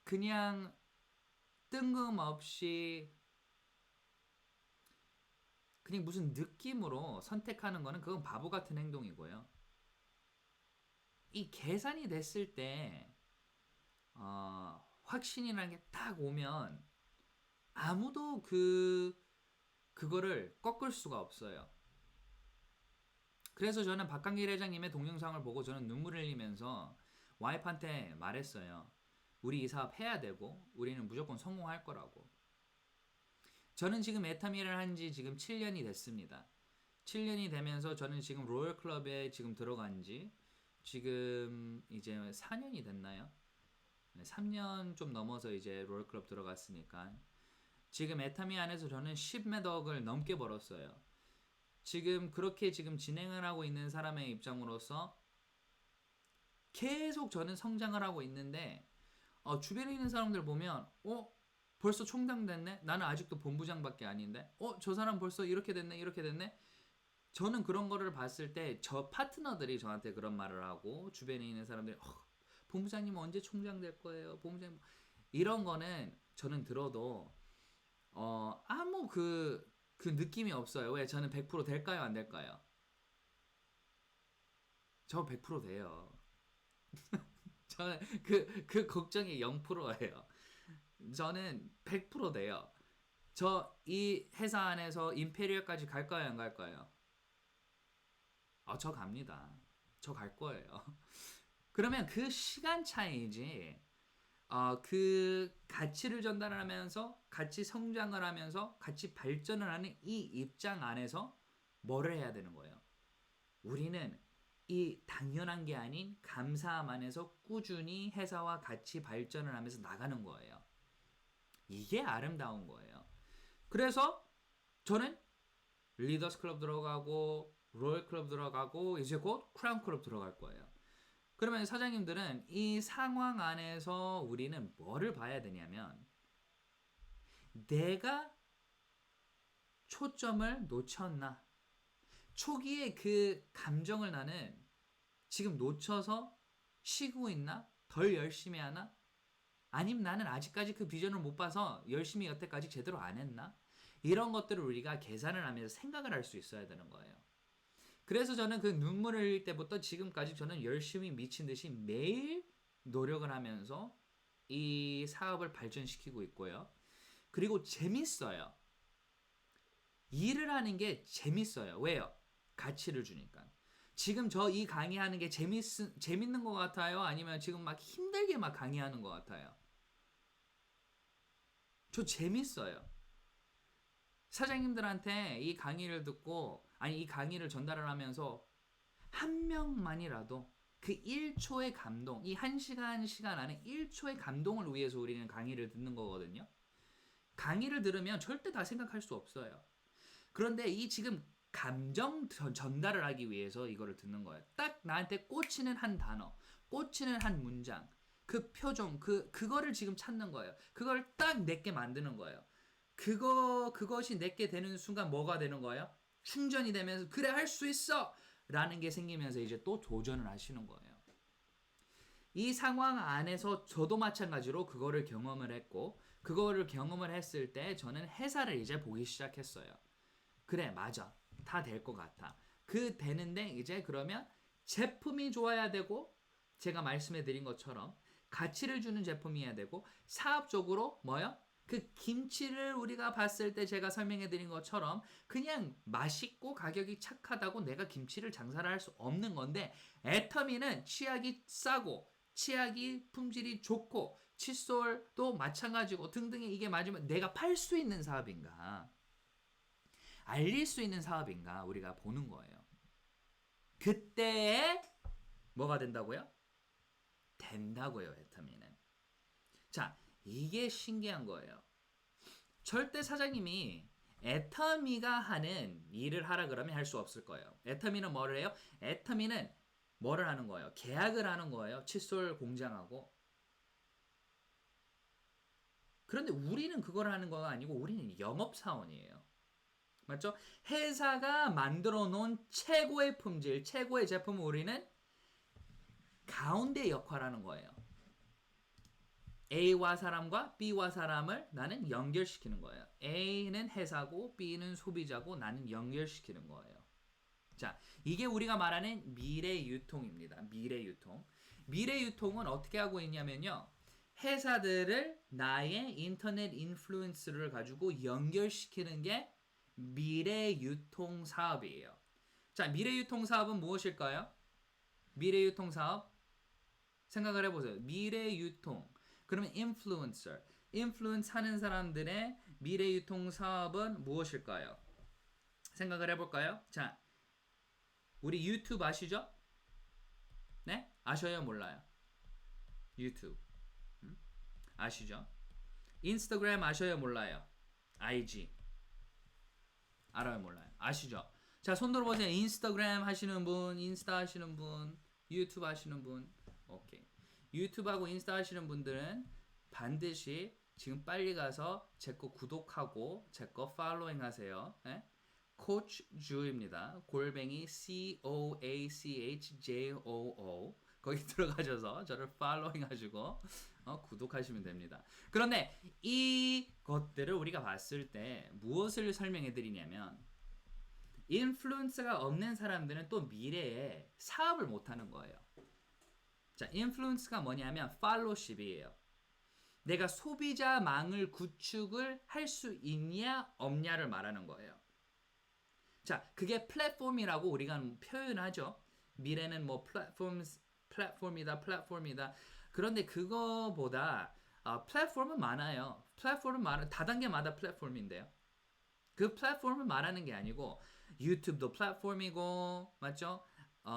그냥 뜬금없이 그냥 무슨 느낌으로 선택하는 거는 그건 바보 같은 행동이고요. 이 계산이 됐을 때 확신이라는 게 딱 오면 아무도 그거를 꺾을 수가 없어요. 그래서 저는 박한길 회장님의 동영상을 보고 저는 눈물을 흘리면서 와이프한테 말했어요. 우리 이 사업 해야 되고 우리는 무조건 성공할 거라고. 저는 지금 애터미를 한 지 지금 7년이 됐습니다. 7년이 되면서 저는 지금 로열클럽에 지금 들어간 지 지금 이제 4년이 됐나요? 3년 좀 넘어서 이제 로열클럽 들어갔으니까 지금 애터미 안에서 저는 10매덕을 넘게 벌었어요. 지금 그렇게 지금 진행을 하고 있는 사람의 입장으로서 계속 저는 성장을 하고 있는데 주변에 있는 사람들 보면 벌써 총장 됐네? 나는 아직도 본부장밖에 아닌데 저 사람 벌써 이렇게 됐네 이렇게 됐네? 저는 그런 거를 봤을 때 저 파트너들이 저한테 그런 말을 하고 주변에 있는 사람들이 본부장님 언제 총장 될 거예요? 본부장님 이런 거는 저는 들어도 아무 그 느낌이 없어요. 왜? 저는 100% 될까요? 안 될까요? 저 100% 돼요. 저는 그 걱정이 0%예요. 저는 100% 돼요. 저 이 회사 안에서 임페리얼까지 갈까요? 안 갈까요? 저 갑니다. 저 갈 거예요. 그러면 그 시간 차이지. 그 가치를 전달하면서 같이 성장을 하면서 같이 발전을 하는 이 입장 안에서 뭐를 해야 되는 거예요? 우리는 이 당연한 게 아닌 감사함 안에서 꾸준히 회사와 같이 발전을 하면서 나가는 거예요. 이게 아름다운 거예요. 그래서 저는 리더스 클럽 들어가고 로열 클럽 들어가고 이제 곧 크라운 클럽 들어갈 거예요. 그러면 사장님들은 이 상황 안에서 우리는 뭐를 봐야 되냐면 내가 초점을 놓쳤나? 초기에 그 감정을 나는 지금 놓쳐서 쉬고 있나? 덜 열심히 하나? 아니면 나는 아직까지 그 비전을 못 봐서 열심히 여태까지 제대로 안 했나? 이런 것들을 우리가 계산을 하면서 생각을 할 수 있어야 되는 거예요. 그래서 저는 그 눈물을 흘릴 때부터 지금까지 저는 열심히 미친 듯이 매일 노력을 하면서 이 사업을 발전시키고 있고요. 그리고 재밌어요. 일을 하는 게 재밌어요. 왜요? 가치를 주니까. 지금 저 이 강의하는 게 재밌는 것 같아요? 아니면 지금 막 힘들게 막 강의하는 것 같아요? 저 재밌어요. 사장님들한테 이 강의를 듣고, 아니, 이 강의를 전달을 하면서 한 명만이라도 그 1초의 감동, 이 1시간 안에 1초의 감동을 위해서 우리는 강의를 듣는 거거든요. 강의를 들으면 절대 다 생각할 수 없어요. 그런데 이 지금 감정 전달을 하기 위해서 이거를 듣는 거예요. 딱 나한테 꽂히는 한 단어, 꽂히는 한 문장, 그 표정, 그거를 지금 찾는 거예요. 그걸 딱 내게 만드는 거예요. 그것이 내게 되는 순간 뭐가 되는 거예요? 충전이 되면서 그래 할 수 있어! 라는 게 생기면서 이제 또 도전을 하시는 거예요. 이 상황 안에서 저도 마찬가지로 그거를 경험을 했고 그거를 경험을 했을 때 저는 회사를 이제 보기 시작했어요. 그래 맞아. 다 될 것 같아. 그 되는데 이제 그러면 제품이 좋아야 되고 제가 말씀해 드린 것처럼 가치를 주는 제품이어야 되고 사업적으로 뭐요? 그 김치를 우리가 봤을 때 제가 설명해 드린 것처럼 그냥 맛있고 가격이 착하다고 내가 김치를 장사를 할 수 없는 건데 애터미는 치약이 싸고 치약이 품질이 좋고 칫솔도 마찬가지고 등등의 이게 맞으면 내가 팔 수 있는 사업인가 알릴 수 있는 사업인가 우리가 보는 거예요. 그때에 뭐가 된다고요? 된다고요. 애터미는. 자, 이게 신기한 거예요. 절대 사장님이 애터미가 하는 일을 하라 그러면 할 수 없을 거예요. 애터미는 뭐를 해요? 애터미는 뭐를 하는 거예요? 계약을 하는 거예요. 칫솔 공장하고. 그런데 우리는 그걸 하는 거가 아니고 우리는 영업사원이에요. 맞죠? 회사가 만들어 놓은 최고의 품질, 최고의 제품을 우리는 가운데 역할하는 거예요. A와 사람과 B와 사람을 나는 연결시키는 거예요. A는 회사고 B는 소비자고 나는 연결시키는 거예요. 자, 이게 우리가 말하는 미래 유통입니다. 미래 유통. 미래 유통은 어떻게 하고 있냐면요. 회사들을 나의 인터넷 인플루언스를 가지고 연결시키는 게 미래 유통 사업이에요. 자, 미래 유통 사업은 무엇일까요? 미래 유통 사업 생각을 해보세요. 미래 유통. 그러면 인플루언서. 인플루언스 하는 사람들의 미래 유통 사업은 무엇일까요? 생각을 해볼까요? 자, 우리 유튜브 아시죠? 네? 아셔요? 몰라요? 유튜브. 아시죠? 인스타그램 아셔요? 몰라요? IG. 알아요? 몰라요? 아시죠? 자, 손 들어보세요. 인스타그램 하시는 분, 인스타 하시는 분, 유튜브 하시는 분. 오케이. 유튜브하고 인스타 하시는 분들은 반드시 지금 빨리 가서 제 거 구독하고 제 거 팔로잉 하세요. 네? 코치 주입니다. 골뱅이 COACHJOO 거기 들어가셔서 저를 팔로잉 하시고 구독하시면 됩니다. 그런데 이 것들을 우리가 봤을 때 무엇을 설명해 드리냐면 인플루언서가 없는 사람들은 또 미래에 사업을 못 하는 거예요. 자, 인플루언스가 뭐냐면 팔로우십이에요. 내가 소비자망을 구축을 할 수 있냐 없냐를 말하는 거예요. 자, 그게 플랫폼이라고 우리가 표현하죠. 미래는 뭐 플랫폼이다. 그런데 그거보다 플랫폼은 많아요. 플랫폼은 다단계마다 플랫폼인데요. 그 플랫폼을 말하는 게 아니고 유튜브도 플랫폼이고 맞죠?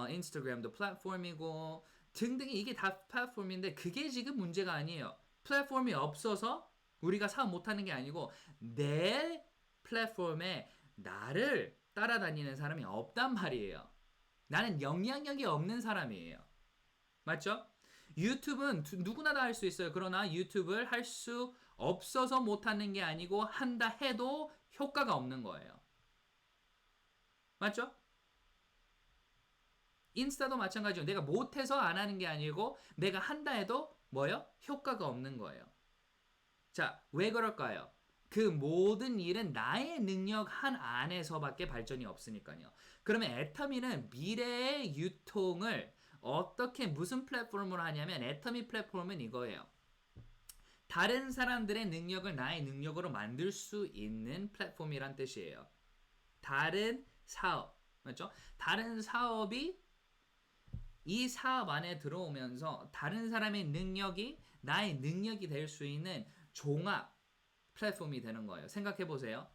인스타그램도 플랫폼이고 등등이 이게 다 플랫폼인데 그게 지금 문제가 아니에요. 플랫폼이 없어서 우리가 사업 못하는 게 아니고 내 플랫폼에 나를 따라다니는 사람이 없단 말이에요. 나는 영향력이 없는 사람이에요. 맞죠? 유튜브는 누구나 다 할 수 있어요. 그러나 유튜브를 할 수 없어서 못하는 게 아니고 한다 해도 효과가 없는 거예요. 맞죠? 인스타도 마찬가지예요. 내가 못해서 안 하는 게 아니고 내가 한다 해도 뭐요? 효과가 없는 거예요. 자, 왜 그럴까요? 그 모든 일은 나의 능력 한 안에서밖에 발전이 없으니까요. 그러면 애터미는 미래의 유통을 어떻게 무슨 플랫폼으로 하냐면 애터미 플랫폼은 이거예요. 다른 사람들의 능력을 나의 능력으로 만들 수 있는 플랫폼이란 뜻이에요. 다른 사업, 맞죠? 다른 사업이 이 사업 안에 들어오면서 다른 사람의 능력이 나의 능력이 될 수 있는 종합 플랫폼이 되는 거예요. 생각해 보세요.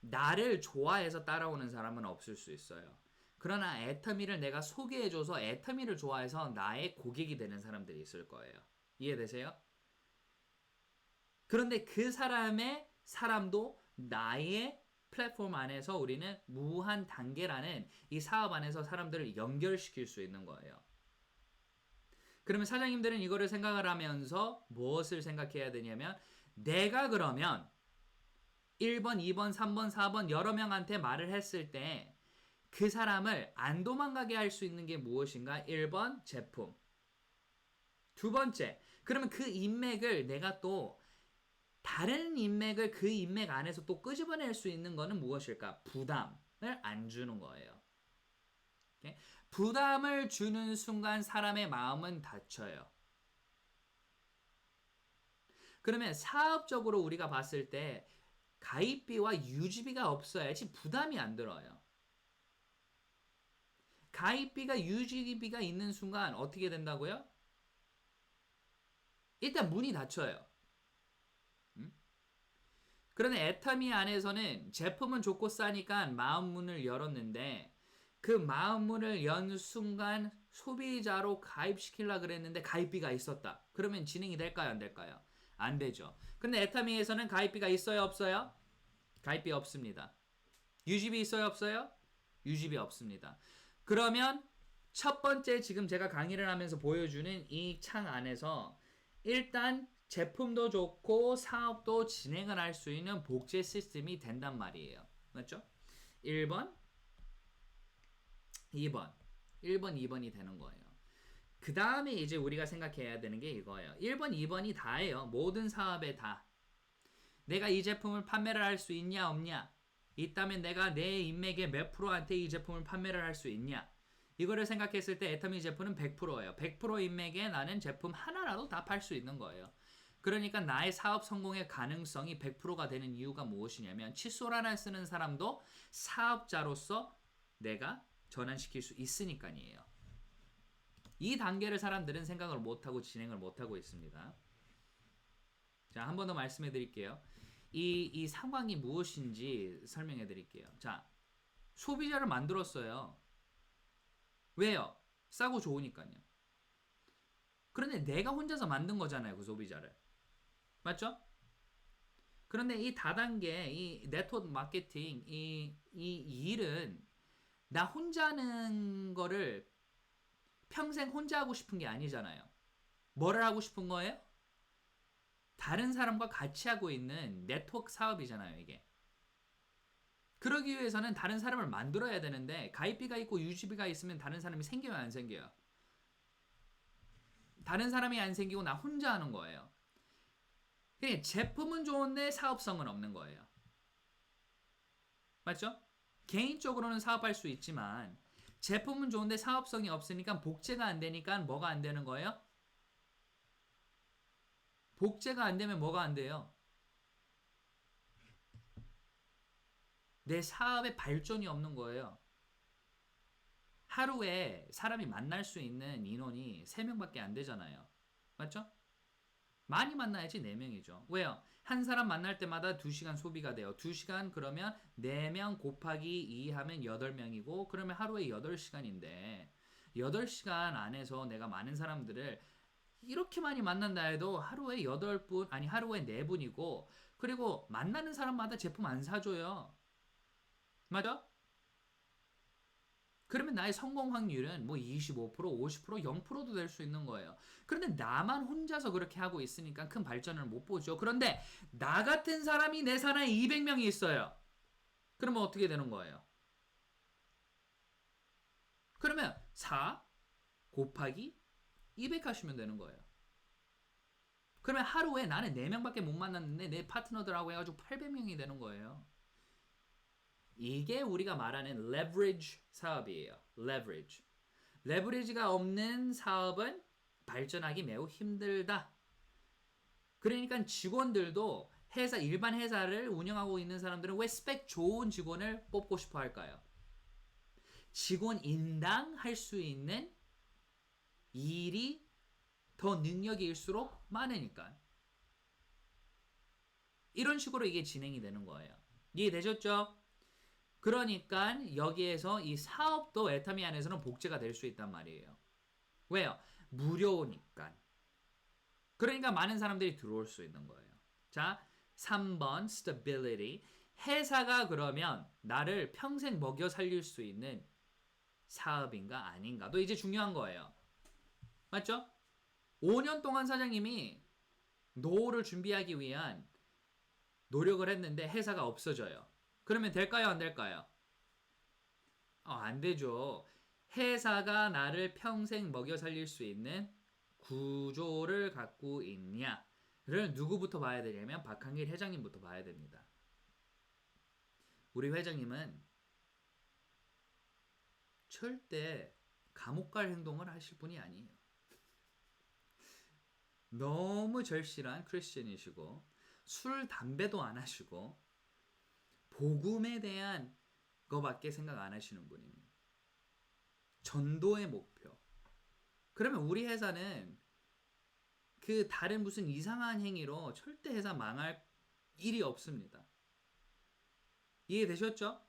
나를 좋아해서 따라오는 사람은 없을 수 있어요. 그러나 애터미를 내가 소개해줘서 애터미를 좋아해서 나의 고객이 되는 사람들이 있을 거예요. 이해되세요? 그런데 그 사람의 사람도 나의 플랫폼 안에서 우리는 무한 단계라는 이 사업 안에서 사람들을 연결시킬 수 있는 거예요. 그러면 사장님들은 이거를 생각을 하면서 무엇을 생각해야 되냐면 내가 그러면 1번, 2번, 3번, 4번 여러 명한테 말을 했을 때 그 사람을 안 도망가게 할 수 있는 게 무엇인가? 1번 제품. 두 번째, 그러면 그 인맥을 내가 또 다른 인맥을 그 인맥 안에서 또 끄집어낼 수 있는 거는 무엇일까? 부담을 안 주는 거예요. 오케이? 부담을 주는 순간 사람의 마음은 닫혀요. 그러면 사업적으로 우리가 봤을 때 가입비와 유지비가 없어야지 부담이 안 들어요. 가입비가 유지비가 있는 순간 어떻게 된다고요? 일단 문이 닫혀요. 그런데 애터미 안에서는 제품은 좋고 싸니까 마음 문을 열었는데 그 마음 문을 연 순간 소비자로 가입시키려고 그랬는데 가입비가 있었다. 그러면 진행이 될까요? 안 될까요? 안 되죠. 근데 애터미에서는 가입비가 있어요? 없어요? 가입비 없습니다. 유지비 있어요? 없어요? 유지비 없습니다. 그러면 첫 번째 지금 제가 강의를 하면서 보여주는 이 창 안에서 일단 제품도 좋고 사업도 진행을 할 수 있는 복제 시스템이 된단 말이에요. 맞죠? 1번, 2번. 1번, 2번이 되는 거예요. 그 다음에 이제 우리가 생각해야 되는 게 이거예요. 1번, 2번이 다예요. 모든 사업에 다. 내가 이 제품을 판매를 할 수 있냐 없냐. 있다면 내가 내 인맥의 몇 프로한테 이 제품을 판매를 할 수 있냐. 이거를 생각했을 때 애터미 제품은 100%예요. 100% 인맥에 나는 제품 하나라도 다 팔 수 있는 거예요. 그러니까 나의 사업 성공의 가능성이 100%가 되는 이유가 무엇이냐면 칫솔 하나 쓰는 사람도 사업자로서 내가 전환시킬 수 있으니까요. 이 단계를 사람들은 생각을 못하고 진행을 못하고 있습니다. 자, 한 번 더 말씀해 드릴게요. 이 상황이 무엇인지 설명해 드릴게요. 자, 소비자를 만들었어요. 왜요? 싸고 좋으니까요. 그런데 내가 혼자서 만든 거잖아요, 그 소비자를. 맞죠? 그런데 이 다단계, 이 네트워크 마케팅, 이 일은 나 혼자 하는 거를 평생 혼자 하고 싶은 게 아니잖아요. 뭐를 하고 싶은 거예요? 다른 사람과 같이 하고 있는 네트워크 사업이잖아요, 이게. 그러기 위해서는 다른 사람을 만들어야 되는데 가입비가 있고 유지비가 있으면 다른 사람이 생겨요, 안 생겨요? 다른 사람이 안 생기고 나 혼자 하는 거예요. 그러니까 제품은 좋은데 사업성은 없는 거예요. 맞죠? 개인적으로는 사업할 수 있지만 제품은 좋은데 사업성이 없으니까 복제가 안 되니까 뭐가 안 되는 거예요? 복제가 안 되면 뭐가 안 돼요? 내 사업의 발전이 없는 거예요. 하루에 사람이 만날 수 있는 인원이 3명밖에 안 되잖아요. 맞죠? 많이 만나야지 4명이죠. 왜요? 한 사람 만날 때마다 2시간 소비가 돼요. 2시간 그러면 4명 곱하기 2 하면 8명이고 그러면 하루에 8시간인데 8시간 안에서 내가 많은 사람들을 이렇게 많이 만난다 해도 하루에 8분 아니 하루에 4분이고 그리고 만나는 사람마다 제품 안 사줘요. 맞아? 그러면 나의 성공 확률은 뭐 25%, 50%, 0%도 될 수 있는 거예요. 그런데 나만 혼자서 그렇게 하고 있으니까 큰 발전을 못 보죠. 그런데 나 같은 사람이 내 산하에 200명이 있어요. 그러면 어떻게 되는 거예요? 그러면 4 곱하기 200 하시면 되는 거예요. 그러면 하루에 나는 4명밖에 못 만났는데 내 파트너들하고 해가지고 800명이 되는 거예요. 이게 우리가 말하는 leverage 사업이에요. leverage. 레버리지가 없는 사업은 발전하기 매우 힘들다. 그러니까 직원들도 회사 일반 회사를 운영하고 있는 사람들은 왜 스펙 좋은 직원을 뽑고 싶어 할까요? 직원 인당 할 수 있는 일이 더 능력일수록 많으니까. 이런 식으로 이게 진행이 되는 거예요. 이해되셨죠? 그러니까 여기에서 이 사업도 애터미 안에서는 복제가 될 수 있단 말이에요. 왜요? 무료니까. 그러니까 많은 사람들이 들어올 수 있는 거예요. 자, 3번 stability. 회사가 그러면 나를 평생 먹여 살릴 수 있는 사업인가 아닌가도 이제 중요한 거예요. 맞죠? 5년 동안 사장님이 노후를 준비하기 위한 노력을 했는데 회사가 없어져요. 그러면 될까요? 안 될까요? 안 되죠. 회사가 나를 평생 먹여 살릴 수 있는 구조를 갖고 있냐를 누구부터 봐야 되냐면 박한길 회장님부터 봐야 됩니다. 우리 회장님은 절대 감옥 갈 행동을 하실 분이 아니에요. 너무 절실한 크리스천이시고 술, 담배도 안 하시고 복음에 대한 거밖에 생각 안 하시는 분입니다. 전도의 목표. 그러면 우리 회사는 그 다른 무슨 이상한 행위로 절대 회사 망할 일이 없습니다. 이해되셨죠?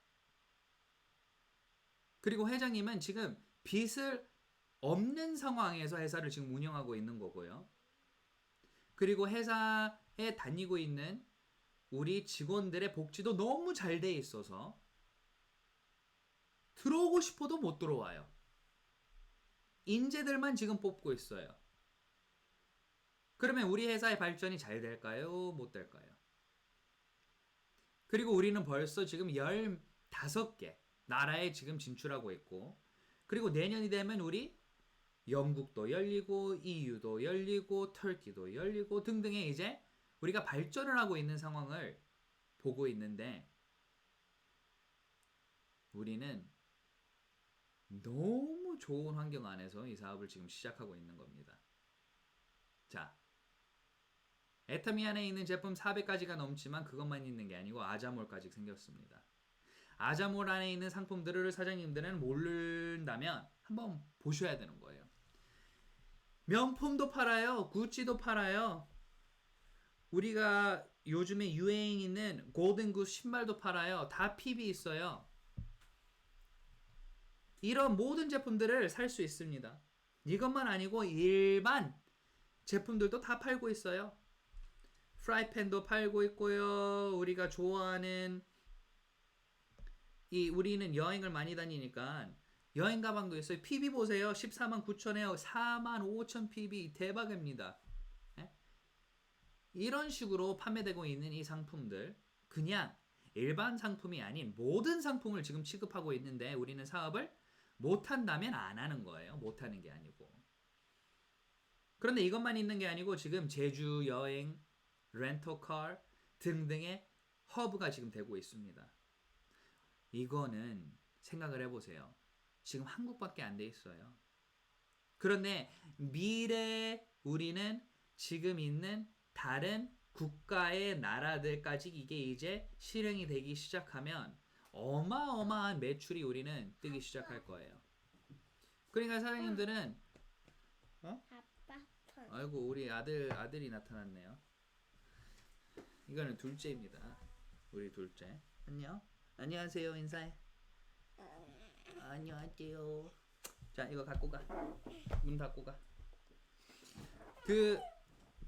그리고 회장님은 지금 빚을 없는 상황에서 회사를 지금 운영하고 있는 거고요. 그리고 회사에 다니고 있는 우리 직원들의 복지도 너무 잘 돼 있어서 들어오고 싶어도 못 들어와요. 인재들만 지금 뽑고 있어요. 그러면 우리 회사의 발전이 잘 될까요? 못 될까요? 그리고 우리는 벌써 지금 15개 나라에 지금 진출하고 있고, 그리고 내년이 되면 우리 영국도 열리고 EU도 열리고 터키도 열리고 등등의 이제 우리가 발전을 하고 있는 상황을 보고 있는데, 우리는 너무 좋은 환경 안에서 이 사업을 지금 시작하고 있는 겁니다. 자, 애터미 안에 있는 제품 400가지가 넘지만 그것만 있는 게 아니고 아자몰까지 생겼습니다. 아자몰 안에 있는 상품들을 사장님들은 모른다면 한번 보셔야 되는 거예요. 명품도 팔아요. 구찌도 팔아요. 우리가 요즘에 유행 있는 골든굿 신발도 팔아요. 다 PB 있어요. 이런 모든 제품들을 살 수 있습니다. 이것만 아니고 일반 제품들도 다 팔고 있어요. 프라이팬도 팔고 있고요. 우리가 좋아하는 우리는 여행을 많이 다니니까 여행 가방도 있어요. PB 보세요. 14만 9천에요. 4만 5천 PB 대박입니다. 네? 이런 식으로 판매되고 있는 이 상품들, 그냥 일반 상품이 아닌 모든 상품을 지금 취급하고 있는데 우리는 사업을 못한다면 안 하는 거예요. 못하는 게 아니고. 그런데 이것만 있는 게 아니고 지금 제주 여행, 렌터카 등등의 허브가 지금 되고 있습니다. 이거는 생각을 해보세요. 지금 한국밖에 안 돼 있어요. 그런데 미래 우리는 지금 있는 다른 국가의 나라들까지 이게 이제 실행이 되기 시작하면 어마어마한 매출이 우리는 뜨기 시작할 거예요. 그러니까 사장님들은 아이고 우리 아들이 나타났네요. 이거는 둘째입니다. 우리 둘째. 안녕하세요. 인사해. 안녕하세요. 자, 이거 갖고 가. 문 닫고 가.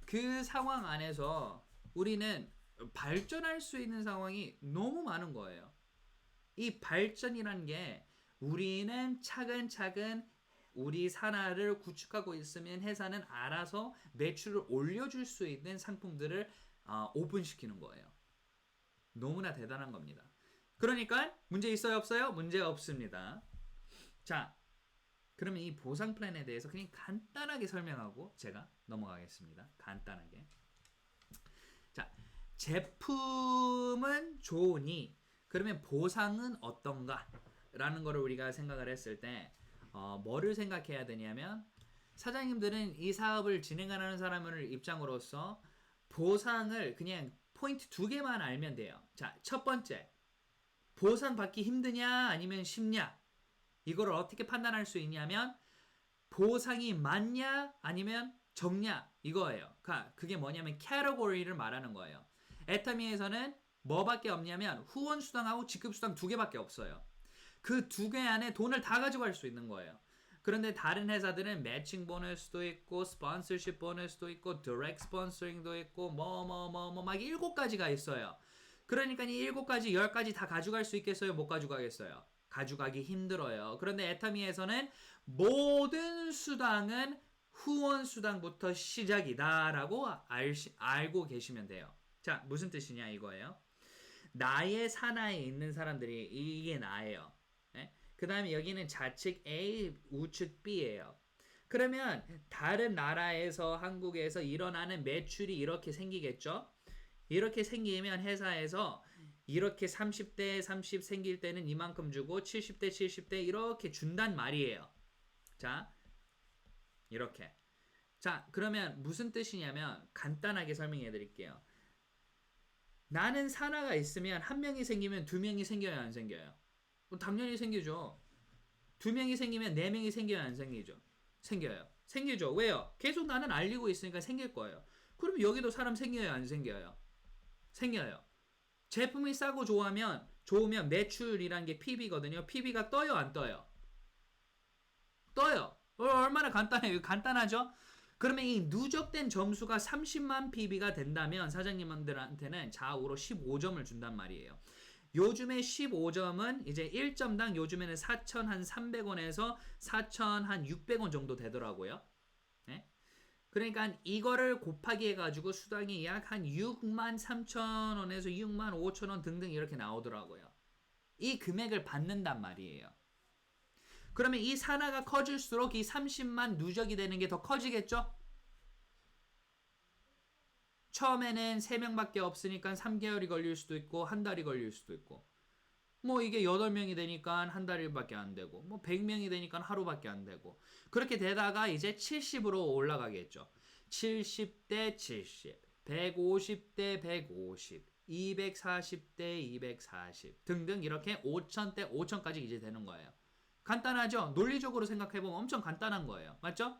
그 상황 안에서 우리는 발전할 수 있는 상황이 너무 많은 거예요. 이 발전이란 게 우리는 차근차근 우리 산하를 구축하고 있으면 회사는 알아서 매출을 올려줄 수 있는 상품들을 오픈시키는 거예요. 너무나 대단한 겁니다. 그러니까 문제 있어요? 없어요? 문제 없습니다. 자, 그러면 이 보상 플랜에 대해서 그냥 간단하게 설명하고 제가 넘어가겠습니다. 간단하게. 자, 제품은 좋으니 그러면 보상은 어떤가? 라는 거를 우리가 생각을 했을 때 뭐를 생각해야 되냐면, 사장님들은 이 사업을 진행하는 사람을 입장으로서 보상을 그냥 포인트 2개만 알면 돼요. 자, 첫 번째, 보상 받기 힘드냐 아니면 쉽냐? 이거를 어떻게 판단할 수 있냐면 보상이 많냐 아니면 적냐 이거예요. 그게 뭐냐면 캐터고리를 말하는 거예요. 애터미에서는 뭐밖에 없냐면 후원 수당하고 직급 수당 2개밖에 없어요. 그 2개 안에 돈을 다 가져갈 수 있는 거예요. 그런데 다른 회사들은 매칭 보너스도 있고 스폰서십 보너스도 있고 디렉트 스폰서링도 있고 막 7가지가 있어요. 그러니까 이 7가지, 10가지 다 가져갈 수 있겠어요? 못 가져가겠어요? 가져가기 힘들어요. 그런데 애터미에서는 모든 수당은 후원 수당부터 시작이다라고 알고 계시면 돼요. 자, 무슨 뜻이냐 이거예요. 나의 산하에 있는 사람들이 이게 나예요. 네? 그 다음에 여기는 좌측 A, 우측 B예요. 그러면 다른 나라에서 한국에서 일어나는 매출이 이렇게 생기겠죠? 이렇게 생기면 회사에서 이렇게 30대 30 생길 때는 이만큼 주고 70대 70대 이렇게 준단 말이에요. 자, 이렇게. 자, 그러면 무슨 뜻이냐면 간단하게 설명해 드릴게요. 나는 산하가 있으면 한 명이 생기면 두 명이 생겨요, 안 생겨요? 당연히 생기죠. 두 명이 생기면 네 명이 생겨요, 안 생기죠? 생겨요. 생기죠. 왜요? 계속 나는 알리고 있으니까 생길 거예요. 그럼 여기도 사람 생겨요, 안 생겨요? 생겨요. 제품이 싸고 좋으면 매출이란 게 PB거든요. PB가 떠요, 안 떠요? 떠요. 얼마나 간단해요. 간단하죠? 그러면 이 누적된 점수가 30만 PB가 된다면 사장님들한테는 좌우로 15점을 준단 말이에요. 요즘에 15점은 이제 1점당 요즘에는 4,300원에서 4,600원 정도 되더라고요. 네? 그러니까 이거를 곱하기 해가지고 수당이 약 한 6만 3천 원에서 6만 5천 원 등등 이렇게 나오더라고요. 이 금액을 받는단 말이에요. 그러면 이 산하가 커질수록 이 30만 누적이 되는 게 더 커지겠죠? 처음에는 3명밖에 없으니까 3개월이 걸릴 수도 있고 한 달이 걸릴 수도 있고 뭐 이게 8명이 되니까 한 달밖에 안 되고 뭐 100명이 되니까 하루밖에 안 되고 그렇게 되다가 이제 70으로 올라가겠죠. 70대 70, 150대 150, 240대 240 등등 이렇게 5,000대 5,000까지 이제 되는 거예요. 간단하죠? 논리적으로 생각해보면 엄청 간단한 거예요. 맞죠?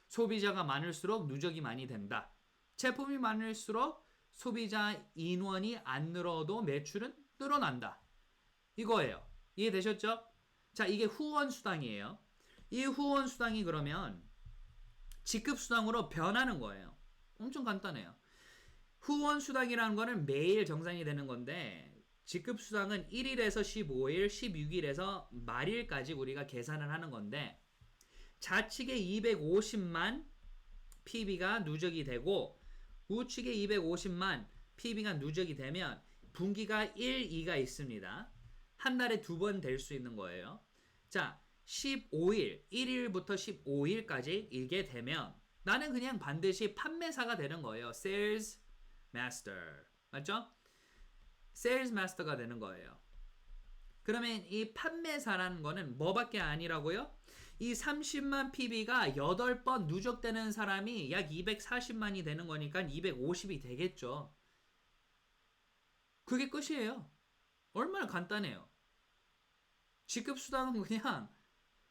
소비자가 많을수록 누적이 많이 된다. 제품이 많을수록 소비자 인원이 안 늘어도 매출은 늘어난다. 이거예요. 이해되셨죠? 자, 이게 후원 수당이에요. 이 후원 수당이 그러면 직급 수당으로 변하는 거예요. 엄청 간단해요. 후원 수당이라는 거는 매일 정산이 되는 건데 직급 수당은 1일에서 15일, 16일에서 말일까지 우리가 계산을 하는 건데 좌측에 250만 PB가 누적이 되고 우측에 250만 PB가 누적이 되면 분기가 1, 2가 있습니다. 한 달에 2번 될 수 있는 거예요. 자, 15일, 1일부터 15일까지 이게 되면 나는 그냥 반드시 판매사가 되는 거예요. Sales Master. 맞죠? Sales Master가 되는 거예요. 그러면 이 판매사라는 거는 뭐밖에 아니라고요? 이 30만 PB가 8번 누적되는 사람이 약 240만이 되는 거니까 250이 되겠죠. 그게 끝이에요. 얼마나 간단해요. 직급수당은 그냥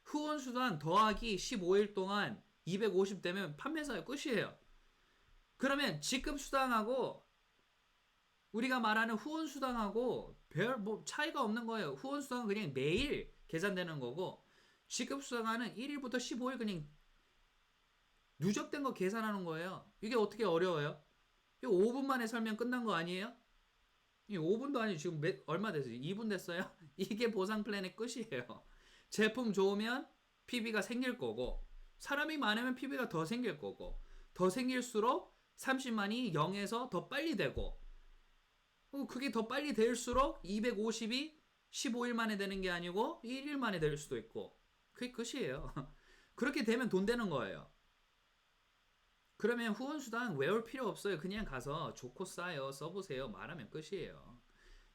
후원수당 더하기 15일 동안 250 되면 판매사의 끝이에요. 그러면 직급수당하고 우리가 말하는 후원수당하고 별 뭐 차이가 없는 거예요. 후원수당은 그냥 매일 계산되는 거고 직급수당은 1일부터 15일 그냥 누적된 거 계산하는 거예요. 이게 어떻게 어려워요? 이거 5분 만에 설명 끝난 거 아니에요? 이 5분도 아니고 지금 얼마 됐어요? 2분 됐어요? 이게 보상 플랜의 끝이에요. 제품 좋으면 PB가 생길 거고 사람이 많으면 PB가 더 생길 거고 더 생길수록 30만이 0에서 더 빨리 되고 그게 더 빨리 될수록 250이 15일 만에 되는 게 아니고 1일 만에 될 수도 있고 그게 끝이에요. 그렇게 되면 돈 되는 거예요. 그러면 후원수당 외울 필요 없어요. 그냥 가서 좋고 싸요. 써보세요. 말하면 끝이에요.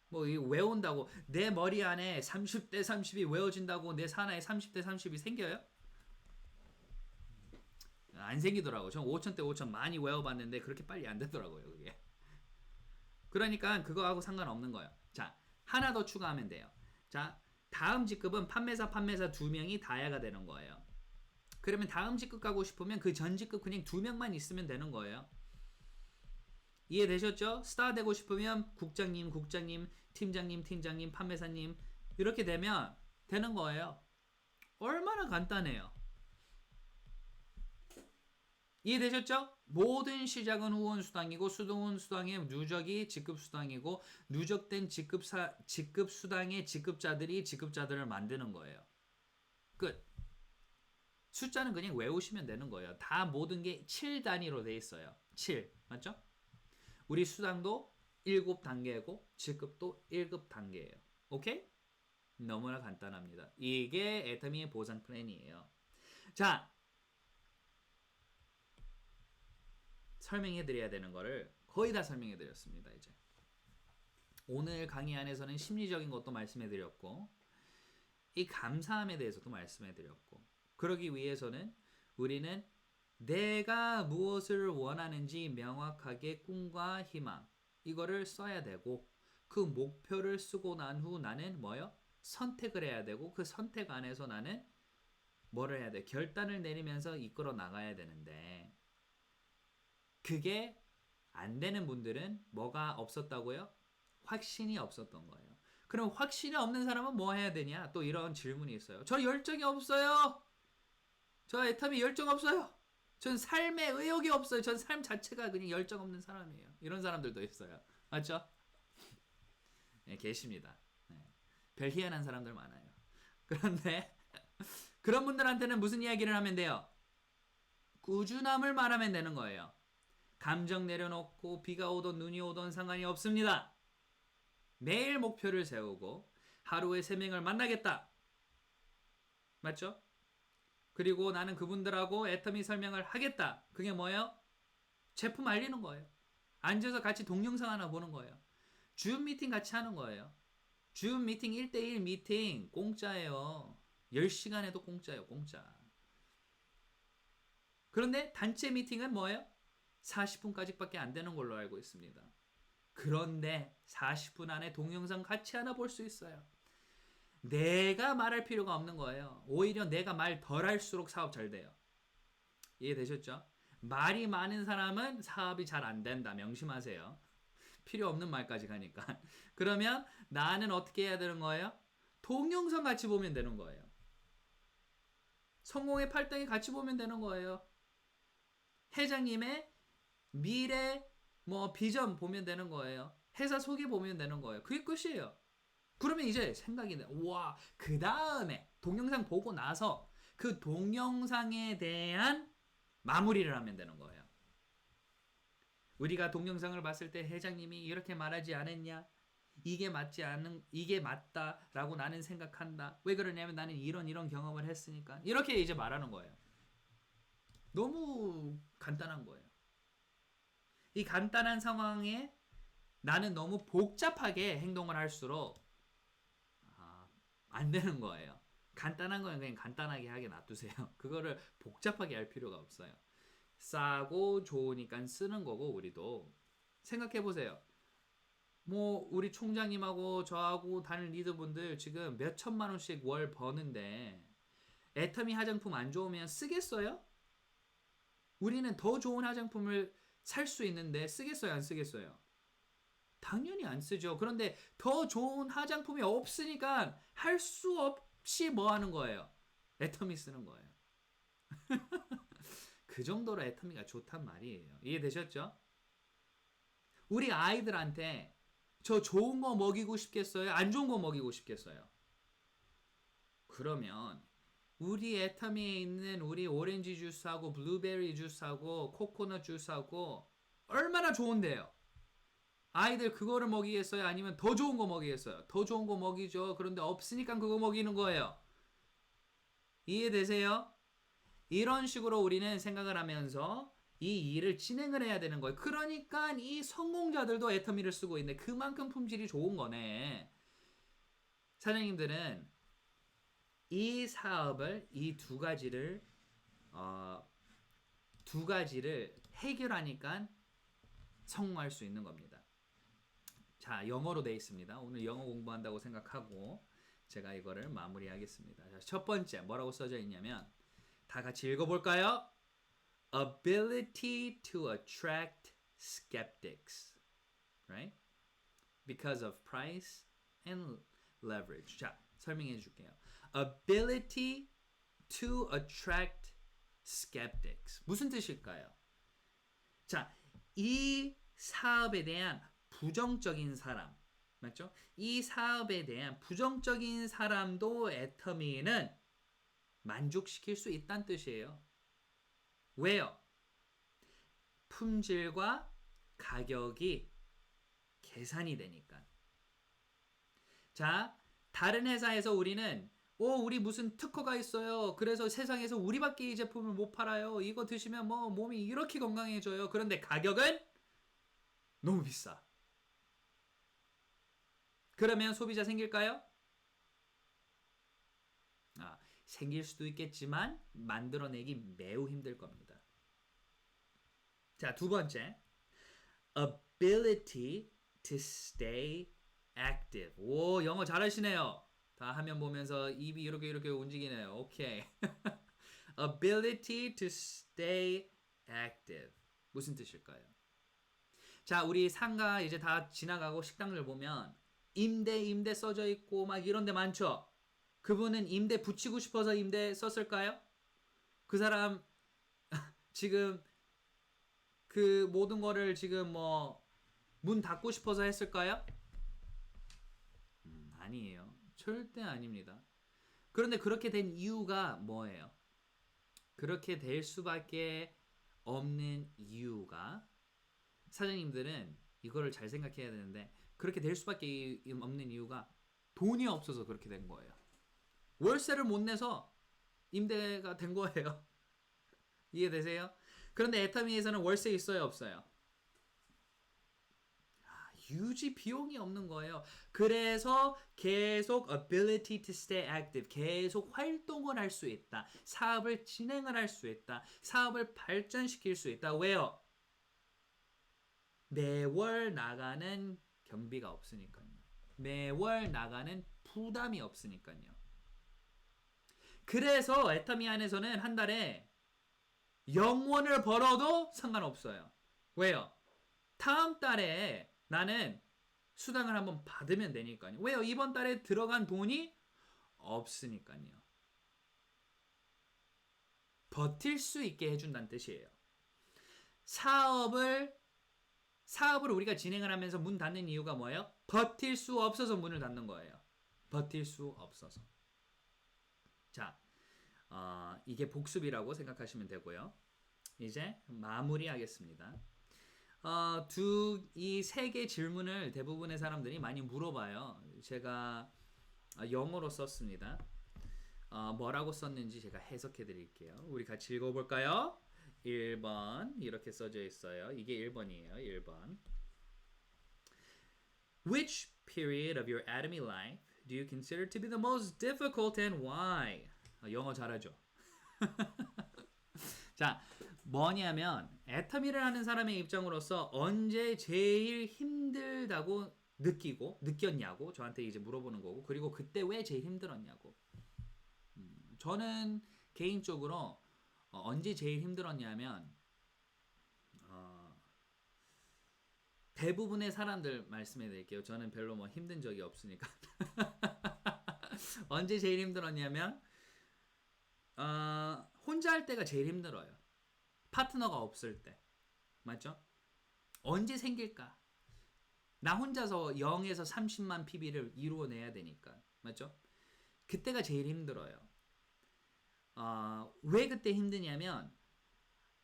뭐 외운다고 내 머리 안에 30대 30이 외워진다고 내 산하에 30대 30이 생겨요? 안 생기더라고요. 전 5,000대 5,000 많이 외워봤는데 그렇게 빨리 안 되더라고요. 그게. 그러니까 그거하고 상관없는 거예요. 자, 하나 더 추가하면 돼요. 자, 다음 직급은 판매사 2명이 다야가 되는 거예요. 그러면 다음 직급 가고 싶으면 그 전 직급 그냥 2명만 있으면 되는 거예요. 이해되셨죠? 스타 되고 싶으면 국장님, 팀장님, 판매사님 이렇게 되면 되는 거예요. 얼마나 간단해요. 이해되셨죠? 모든 시작은 후원 수당이고 수동원 수당의 누적이 지급 수당이고 누적된 지급 수당의 지급자들이 지급자들을 만드는 거예요. 끝. 숫자는 그냥 외우시면 되는 거예요. 다 모든 게 7 단위로 돼 있어요. 7. 맞죠? 우리 수당도 7단계고 지급도 1급 단계예요. 오케이? 너무나 간단합니다. 이게 애터미의 보상 플랜이에요. 자, 설명해 드려야 되는 거를 거의 다 설명해 드렸습니다. 이제 오늘 강의 안에서는 심리적인 것도 말씀해 드렸고 이 감사함에 대해서도 말씀해 드렸고 그러기 위해서는 우리는 내가 무엇을 원하는지 명확하게 꿈과 희망 이거를 써야 되고 그 목표를 쓰고 난 후 나는 뭐요? 선택을 해야 되고 그 선택 안에서 나는 뭐를 해야 돼? 결단을 내리면서 이끌어 나가야 되는데 그게 안 되는 분들은 뭐가 없었다고요? 확신이 없었던 거예요. 그럼 확신이 없는 사람은 뭐 해야 되냐? 또 이런 질문이 있어요. 저 열정이 없어요. 저 애터미 열정 없어요. 전 삶에 의욕이 없어요. 전 삶 자체가 그냥 열정 없는 사람이에요. 이런 사람들도 있어요. 맞죠? 네, 계십니다. 네. 별 희한한 사람들 많아요. 그런데 그런 분들한테는 무슨 이야기를 하면 돼요? 꾸준함을 말하면 되는 거예요. 감정 내려놓고 비가 오던 눈이 오던 상관이 없습니다. 매일 목표를 세우고 하루에 3명을 만나겠다. 맞죠? 그리고 나는 그분들하고 애터미 설명을 하겠다. 그게 뭐예요? 제품 알리는 거예요. 앉아서 같이 동영상 하나 보는 거예요. 줌 미팅 같이 하는 거예요. 줌 미팅 1대1 미팅 공짜예요. 10시간 해도 공짜예요. 공짜. 그런데 단체 미팅은 뭐예요? 40분까지밖에 안 되는 걸로 알고 있습니다. 그런데 40분 안에 동영상 같이 하나 볼 수 있어요. 내가 말할 필요가 없는 거예요. 오히려 내가 말 덜 할수록 사업 잘 돼요. 이해되셨죠? 말이 많은 사람은 사업이 잘 안 된다. 명심하세요. 필요 없는 말까지 가니까. 그러면 나는 어떻게 해야 되는 거예요? 동영상 같이 보면 되는 거예요. 성공의 8단계 같이 보면 되는 거예요. 회장님의 미래 비전 보면 되는 거예요. 회사 소개 보면 되는 거예요. 그게 끝이에요. 그러면 이제 생각이 나. 와, 그 다음에 동영상 보고 나서 그 동영상에 대한 마무리를 하면 되는 거예요. 우리가 동영상을 봤을 때 회장님이 이렇게 말하지 않았냐? 이게 맞다라고 나는 생각한다. 왜 그러냐면 나는 이런 경험을 했으니까. 이렇게 이제 말하는 거예요. 너무 간단한 거예요. 이 간단한 상황에 나는 너무 복잡하게 행동을 할수록 안 되는 거예요. 간단한 거는 그냥 간단하게 하게 놔두세요. 그거를 복잡하게 할 필요가 없어요. 싸고 좋으니까 쓰는 거고 우리도 생각해 보세요. 우리 총장님하고 저하고 다른 리더분들 지금 몇 천만 원씩 월 버는데 애터미 화장품 안 좋으면 쓰겠어요? 우리는 더 좋은 화장품을 살 수 있는데 쓰겠어요, 안 쓰겠어요? 당연히 안 쓰죠. 그런데 더 좋은 화장품이 없으니까 할 수 없이 뭐 하는 거예요? 애터미 쓰는 거예요. 그 정도로 애터미가 좋단 말이에요. 이해되셨죠? 우리 아이들한테 저 좋은 거 먹이고 싶겠어요? 안 좋은 거 먹이고 싶겠어요? 그러면 우리 애터미에 있는 우리 오렌지 주스하고 블루베리 주스하고 코코넛 주스하고 얼마나 좋은데요? 아이들 그거를 먹이겠어요? 아니면 더 좋은 거 먹이겠어요? 더 좋은 거 먹이죠. 그런데 없으니까 그거 먹이는 거예요. 이해되세요? 이런 식으로 우리는 생각을 하면서 이 일을 진행을 해야 되는 거예요. 그러니까 이 성공자들도 애터미를 쓰고 있네. 그만큼 품질이 좋은 거네. 사장님들은 이 사업을 이 두 가지를 해결하니까 성공할 수 있는 겁니다. 자, 영어로 되어 있습니다. 오늘 영어 공부한다고 생각하고 제가 이거를 마무리하겠습니다. 자, 첫 번째 뭐라고 써져 있냐면 다 같이 읽어볼까요? Ability to attract skeptics, right? Because of price and leverage. 자, 설명해 줄게요. Ability to attract skeptics. 무슨 뜻일까요? 자, 이 사업에 대한 부정적인 사람, 맞죠? 이 사업에 대한 부정적인 사람도 애터미는 만족시킬 수 있다는 뜻이에요. 왜요? 품질과 가격이 계산이 되니까. 자, 다른 회사에서 우리는 우리 무슨 특허가 있어요. 그래서 세상에서 우리밖에 이 제품을 못 팔아요. 이거 드시면 뭐 몸이 이렇게 건강해져요. 그런데 가격은 너무 비싸. 그러면 소비자 생길까요? 생길 수도 있겠지만 만들어내기 매우 힘들 겁니다. 자, 두 번째. ability to stay active. 오, 영어 잘하시네요. 다 화면 보면서 입이 이렇게 움직이네요. 오케이. ability to stay active. 무슨 뜻일까요? 자, 우리 상가 이제 다 지나가고 식당들 보면 임대 써져 있고 막 이런 데 많죠? 그분은 임대 붙이고 싶어서 임대 썼을까요? 그 사람 지금 그 모든 거를 지금 뭐 문 닫고 싶어서 했을까요? 아니에요. 절대 아닙니다. 그런데 그렇게 된 이유가 뭐예요? 그렇게 될 수밖에 없는 이유가 사장님들은 이거를 잘 생각해야 되는데 그렇게 될 수밖에 없는 이유가 돈이 없어서 그렇게 된 거예요. 월세를 못 내서 임대가 된 거예요. 이해되세요? 그런데 애터미에서는 월세 있어요, 없어요? 유지 비용이 없는 거예요. 그래서 계속 ability to stay active, 계속 활동을 할 수 있다. 사업을 진행을 할 수 있다. 사업을 발전시킬 수 있다. 왜요? 매월 나가는 경비가 없으니까요. 매월 나가는 부담이 없으니까요. 그래서 애터미 안에서는 한 달에 0원을 벌어도 상관없어요. 왜요? 다음 달에 나는 수당을 한번 받으면 되니까요. 왜요? 이번 달에 들어간 돈이 없으니까요. 버틸 수 있게 해준다는 뜻이에요. 사업을 우리가 진행을 하면서 문 닫는 이유가 뭐예요? 버틸 수 없어서 문을 닫는 거예요. 버틸 수 없어서. 자, 이게 복습이라고 생각하시면 되고요. 이제 마무리하겠습니다. 이 세 개 질문을 대부분의 사람들이 많이 물어봐요. 제가 영어로 썼습니다. 뭐라고 썼는지 제가 해석해 드릴게요. 우리 같이 읽어볼까요? 1번 이렇게 써져 있어요. 이게 1번이에요. 1번. Which period of your atomy life do you consider to be the most difficult and why? 영어 잘하죠? 자, 뭐냐면 애터미를 하는 사람의 입장으로서 언제 제일 힘들다고 느꼈냐고 저한테 이제 물어보는 거고, 그리고 그때 왜 제일 힘들었냐고. 저는 개인적으로 언제 제일 힘들었냐면 대부분의 사람들 말씀해 드릴게요. 저는 별로 뭐 힘든 적이 없으니까. 언제 제일 힘들었냐면 혼자 할 때가 제일 힘들어요. 파트너가 없을 때. 맞죠? 언제 생길까? 나 혼자서 0에서 30만 PB를 이루어내야 되니까. 맞죠? 그때가 제일 힘들어요. 왜 그때 힘드냐면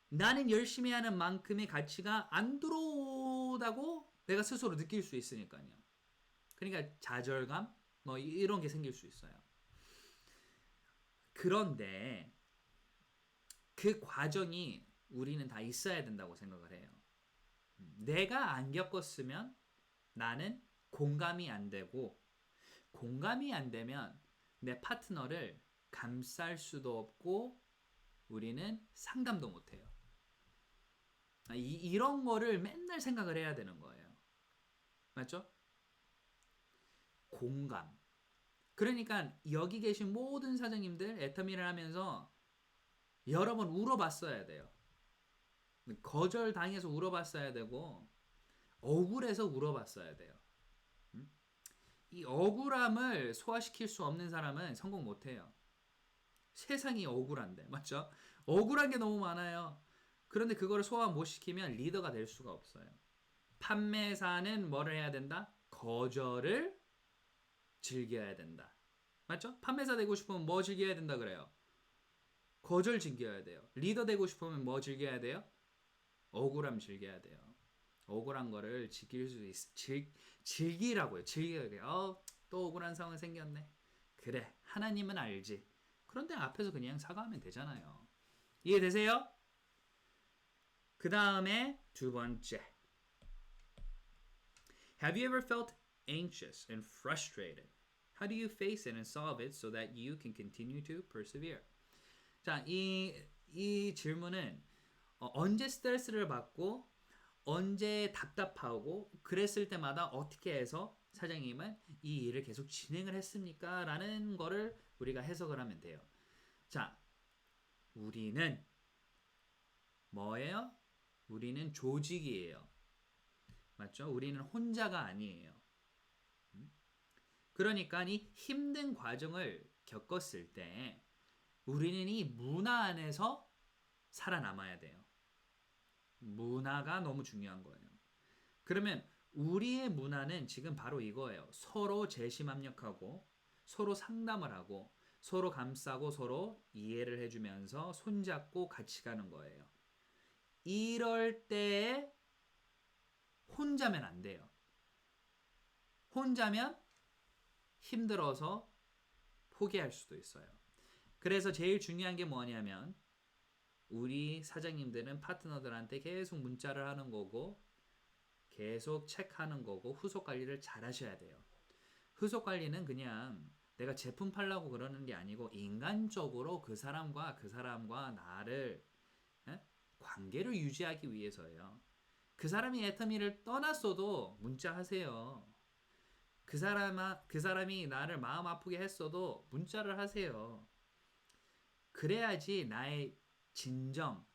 나는 열심히 하는 만큼의 가치가 안 들어오다고 내가 스스로 느낄 수 있으니까요. 그러니까 좌절감 뭐 이런 게 생길 수 있어요. 그런데 그 과정이 우리는 다 있어야 된다고 생각을 해요. 내가 안 겪었으면 나는 공감이 안 되고, 공감이 안 되면 내 파트너를 감쌀 수도 없고 우리는 상담도 못 해요. 이런 거를 맨날 생각을 해야 되는 거예요. 맞죠? 공감. 그러니까 여기 계신 모든 사장님들 애터미를 하면서 여러 번 울어봤어야 돼요. 거절당해서 울어봤어야 되고 억울해서 울어봤어야 돼요. 이 억울함을 소화시킬 수 없는 사람은 성공 못해요. 세상이 억울한데, 맞죠? 억울한 게 너무 많아요. 그런데 그거를 소화 못 시키면 리더가 될 수가 없어요. 판매사는 뭐를 해야 된다? 거절을 즐겨야 된다. 맞죠? 판매사 되고 싶으면 뭐 즐겨야 된다 그래요? 거절 즐겨야 돼요. 리더 되고 싶으면 뭐 즐겨야 돼요? 억울함 즐겨야 돼요. 억울한 거를 즐길 수 즐기라고요. 즐겨야 돼요. 또 억울한 상황 생겼네. 그래, 하나님은 알지. 그런데 앞에서 그냥 사과하면 되잖아요. 이해되세요? 그 다음에 두 번째. Have you ever felt anxious and frustrated? How do you face it and solve it so that you can continue to persevere? 자, 이 질문은 언제 스트레스를 받고 언제 답답하고 그랬을 때마다 어떻게 해서 사장님은 이 일을 계속 진행을 했습니까? 라는 거를 우리가 해석을 하면 돼요. 자, 우리는 뭐예요? 우리는 조직이에요. 맞죠? 우리는 혼자가 아니에요. 그러니까 이 힘든 과정을 겪었을 때 우리는 이 문화 안에서 살아남아야 돼요. 문화가 너무 중요한 거예요. 그러면 우리의 문화는 지금 바로 이거예요. 서로 재심합력하고 서로 상담을 하고 서로 감싸고 서로 이해를 해주면서 손잡고 같이 가는 거예요. 이럴 때 혼자면 안 돼요. 혼자면 힘들어서 포기할 수도 있어요. 그래서 제일 중요한 게 뭐냐면 우리 사장님들은 파트너들한테 계속 문자를 하는 거고 계속 체크하는 거고 후속 관리를 잘 하셔야 돼요. 후속 관리는 그냥 내가 제품 팔라고 그러는 게 아니고 인간적으로 그 사람과 나를 관계를 유지하기 위해서예요. 그 사람이 애터미를 떠났어도 문자하세요. 그 사람이 나를 마음 아프게 했어도 문자를 하세요. 그래야지 나의 진정,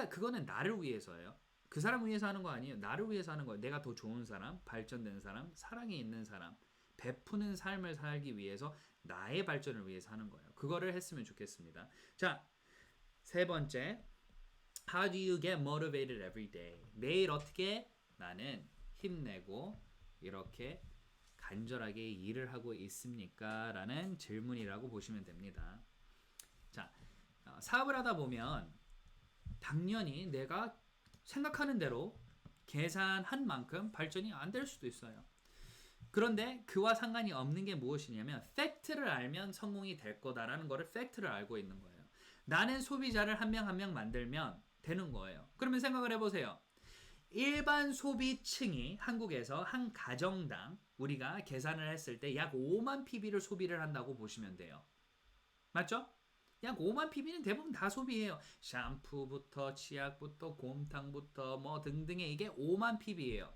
그거는 나를 위해서예요. 그 사람 위해서 하는 거 아니에요. 나를 위해서 하는 거예요. 내가 더 좋은 사람, 발전된 사람, 사랑이 있는 사람, 베푸는 삶을 살기 위해서 나의 발전을 위해서 하는 거예요. 그거를 했으면 좋겠습니다. 자, 세 번째. How do you get motivated every day? 매일 어떻게 나는 힘내고 이렇게 간절하게 일을 하고 있습니까? 라는 질문이라고 보시면 됩니다. 자, 사업을 하다 보면 당연히 내가 생각하는 대로 계산한 만큼 발전이 안 될 수도 있어요. 그런데 그와 상관이 없는 게 무엇이냐면 팩트를 알면 성공이 될 거다라는 거를 팩트를 알고 있는 거예요. 나는 소비자를 한 명 한 명 만들면 되는 거예요. 그러면 생각을 해보세요. 일반 소비층이 한국에서 한 가정당 우리가 계산을 했을 때 약 5만 PB를 소비를 한다고 보시면 돼요. 맞죠? 약 5만 PB는 대부분 다 소비해요. 샴푸부터 치약부터 곰탕부터 뭐 등등의 이게 5만 PB예요.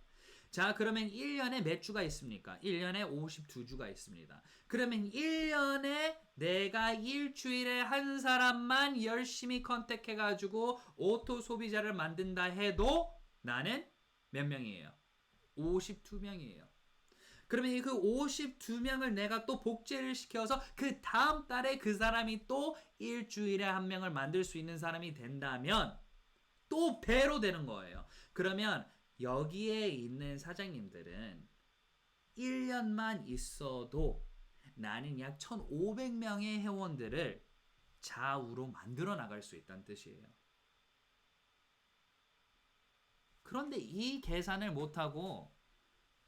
자, 그러면 1년에 몇 주가 있습니까? 1년에 52주가 있습니다. 그러면 1년에 내가 일주일에 한 사람만 열심히 컨택해가지고 오토 소비자를 만든다 해도 나는 몇 명이에요? 52명이에요. 그러면 그 52명을 내가 또 복제를 시켜서 그 다음 달에 그 사람이 또 일주일에 한 명을 만들 수 있는 사람이 된다면 또 배로 되는 거예요. 그러면 여기에 있는 사장님들은 1년만 있어도 나는 약 1,500명의 회원들을 좌우로 만들어 나갈 수 있다는 뜻이에요. 그런데 이 계산을 못하고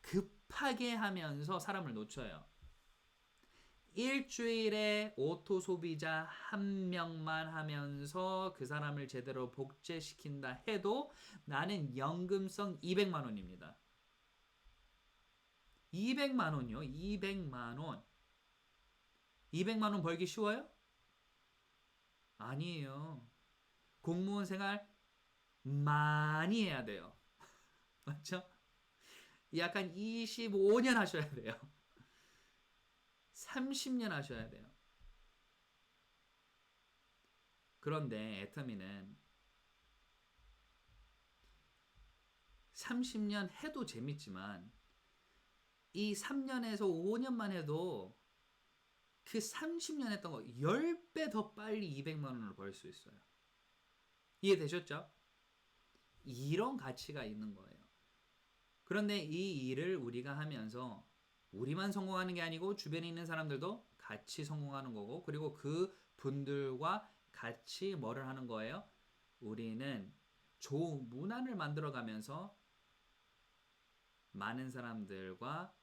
급하게 하면서 사람을 놓쳐요. 일주일에 오토 소비자 한 명만 하면서 그 사람을 제대로 복제시킨다 해도 나는 연금성 200만 원입니다. 200만 원이요. 200만 원. 200만 원 벌기 쉬워요? 아니에요. 공무원 생활 많이 해야 돼요. 맞죠? 약간 25년 하셔야 돼요. 30년 하셔야 돼요. 그런데 애터미는 30년 해도 재밌지만 이 3년에서 5년만 해도 그 30년 했던 거 10배 더 빨리 200만 원을 벌 수 있어요. 이해되셨죠? 이런 가치가 있는 거예요. 그런데 이 일을 우리가 하면서 우리만 성공하는 게 아니고 주변에 있는 사람들도 같이 성공하는 거고, 그리고 그 분들과 같이 뭐를 하는 거예요? 우리는 좋은 문화를 만들어 가면서 많은 사람들과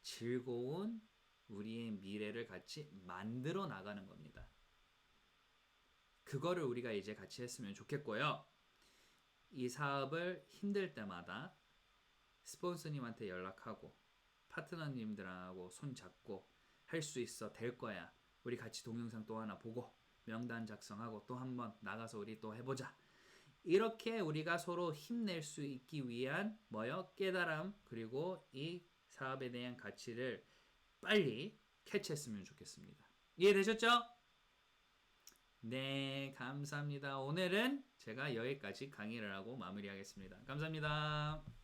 즐거운 우리의 미래를 같이 만들어 나가는 겁니다. 그거를 우리가 이제 같이 했으면 좋겠고요. 이 사업을 힘들 때마다 스폰서님한테 연락하고 파트너님들하고 손잡고 할 수 있어, 될 거야. 우리 같이 동영상 또 하나 보고 명단 작성하고 또 한번 나가서 우리 또 해보자. 이렇게 우리가 서로 힘낼 수 있기 위한 뭐요? 깨달음, 그리고 이 사업에 대한 가치를 빨리 캐치했으면 좋겠습니다. 이해되셨죠? 네, 감사합니다. 오늘은 제가 여기까지 강의를 하고 마무리하겠습니다. 감사합니다.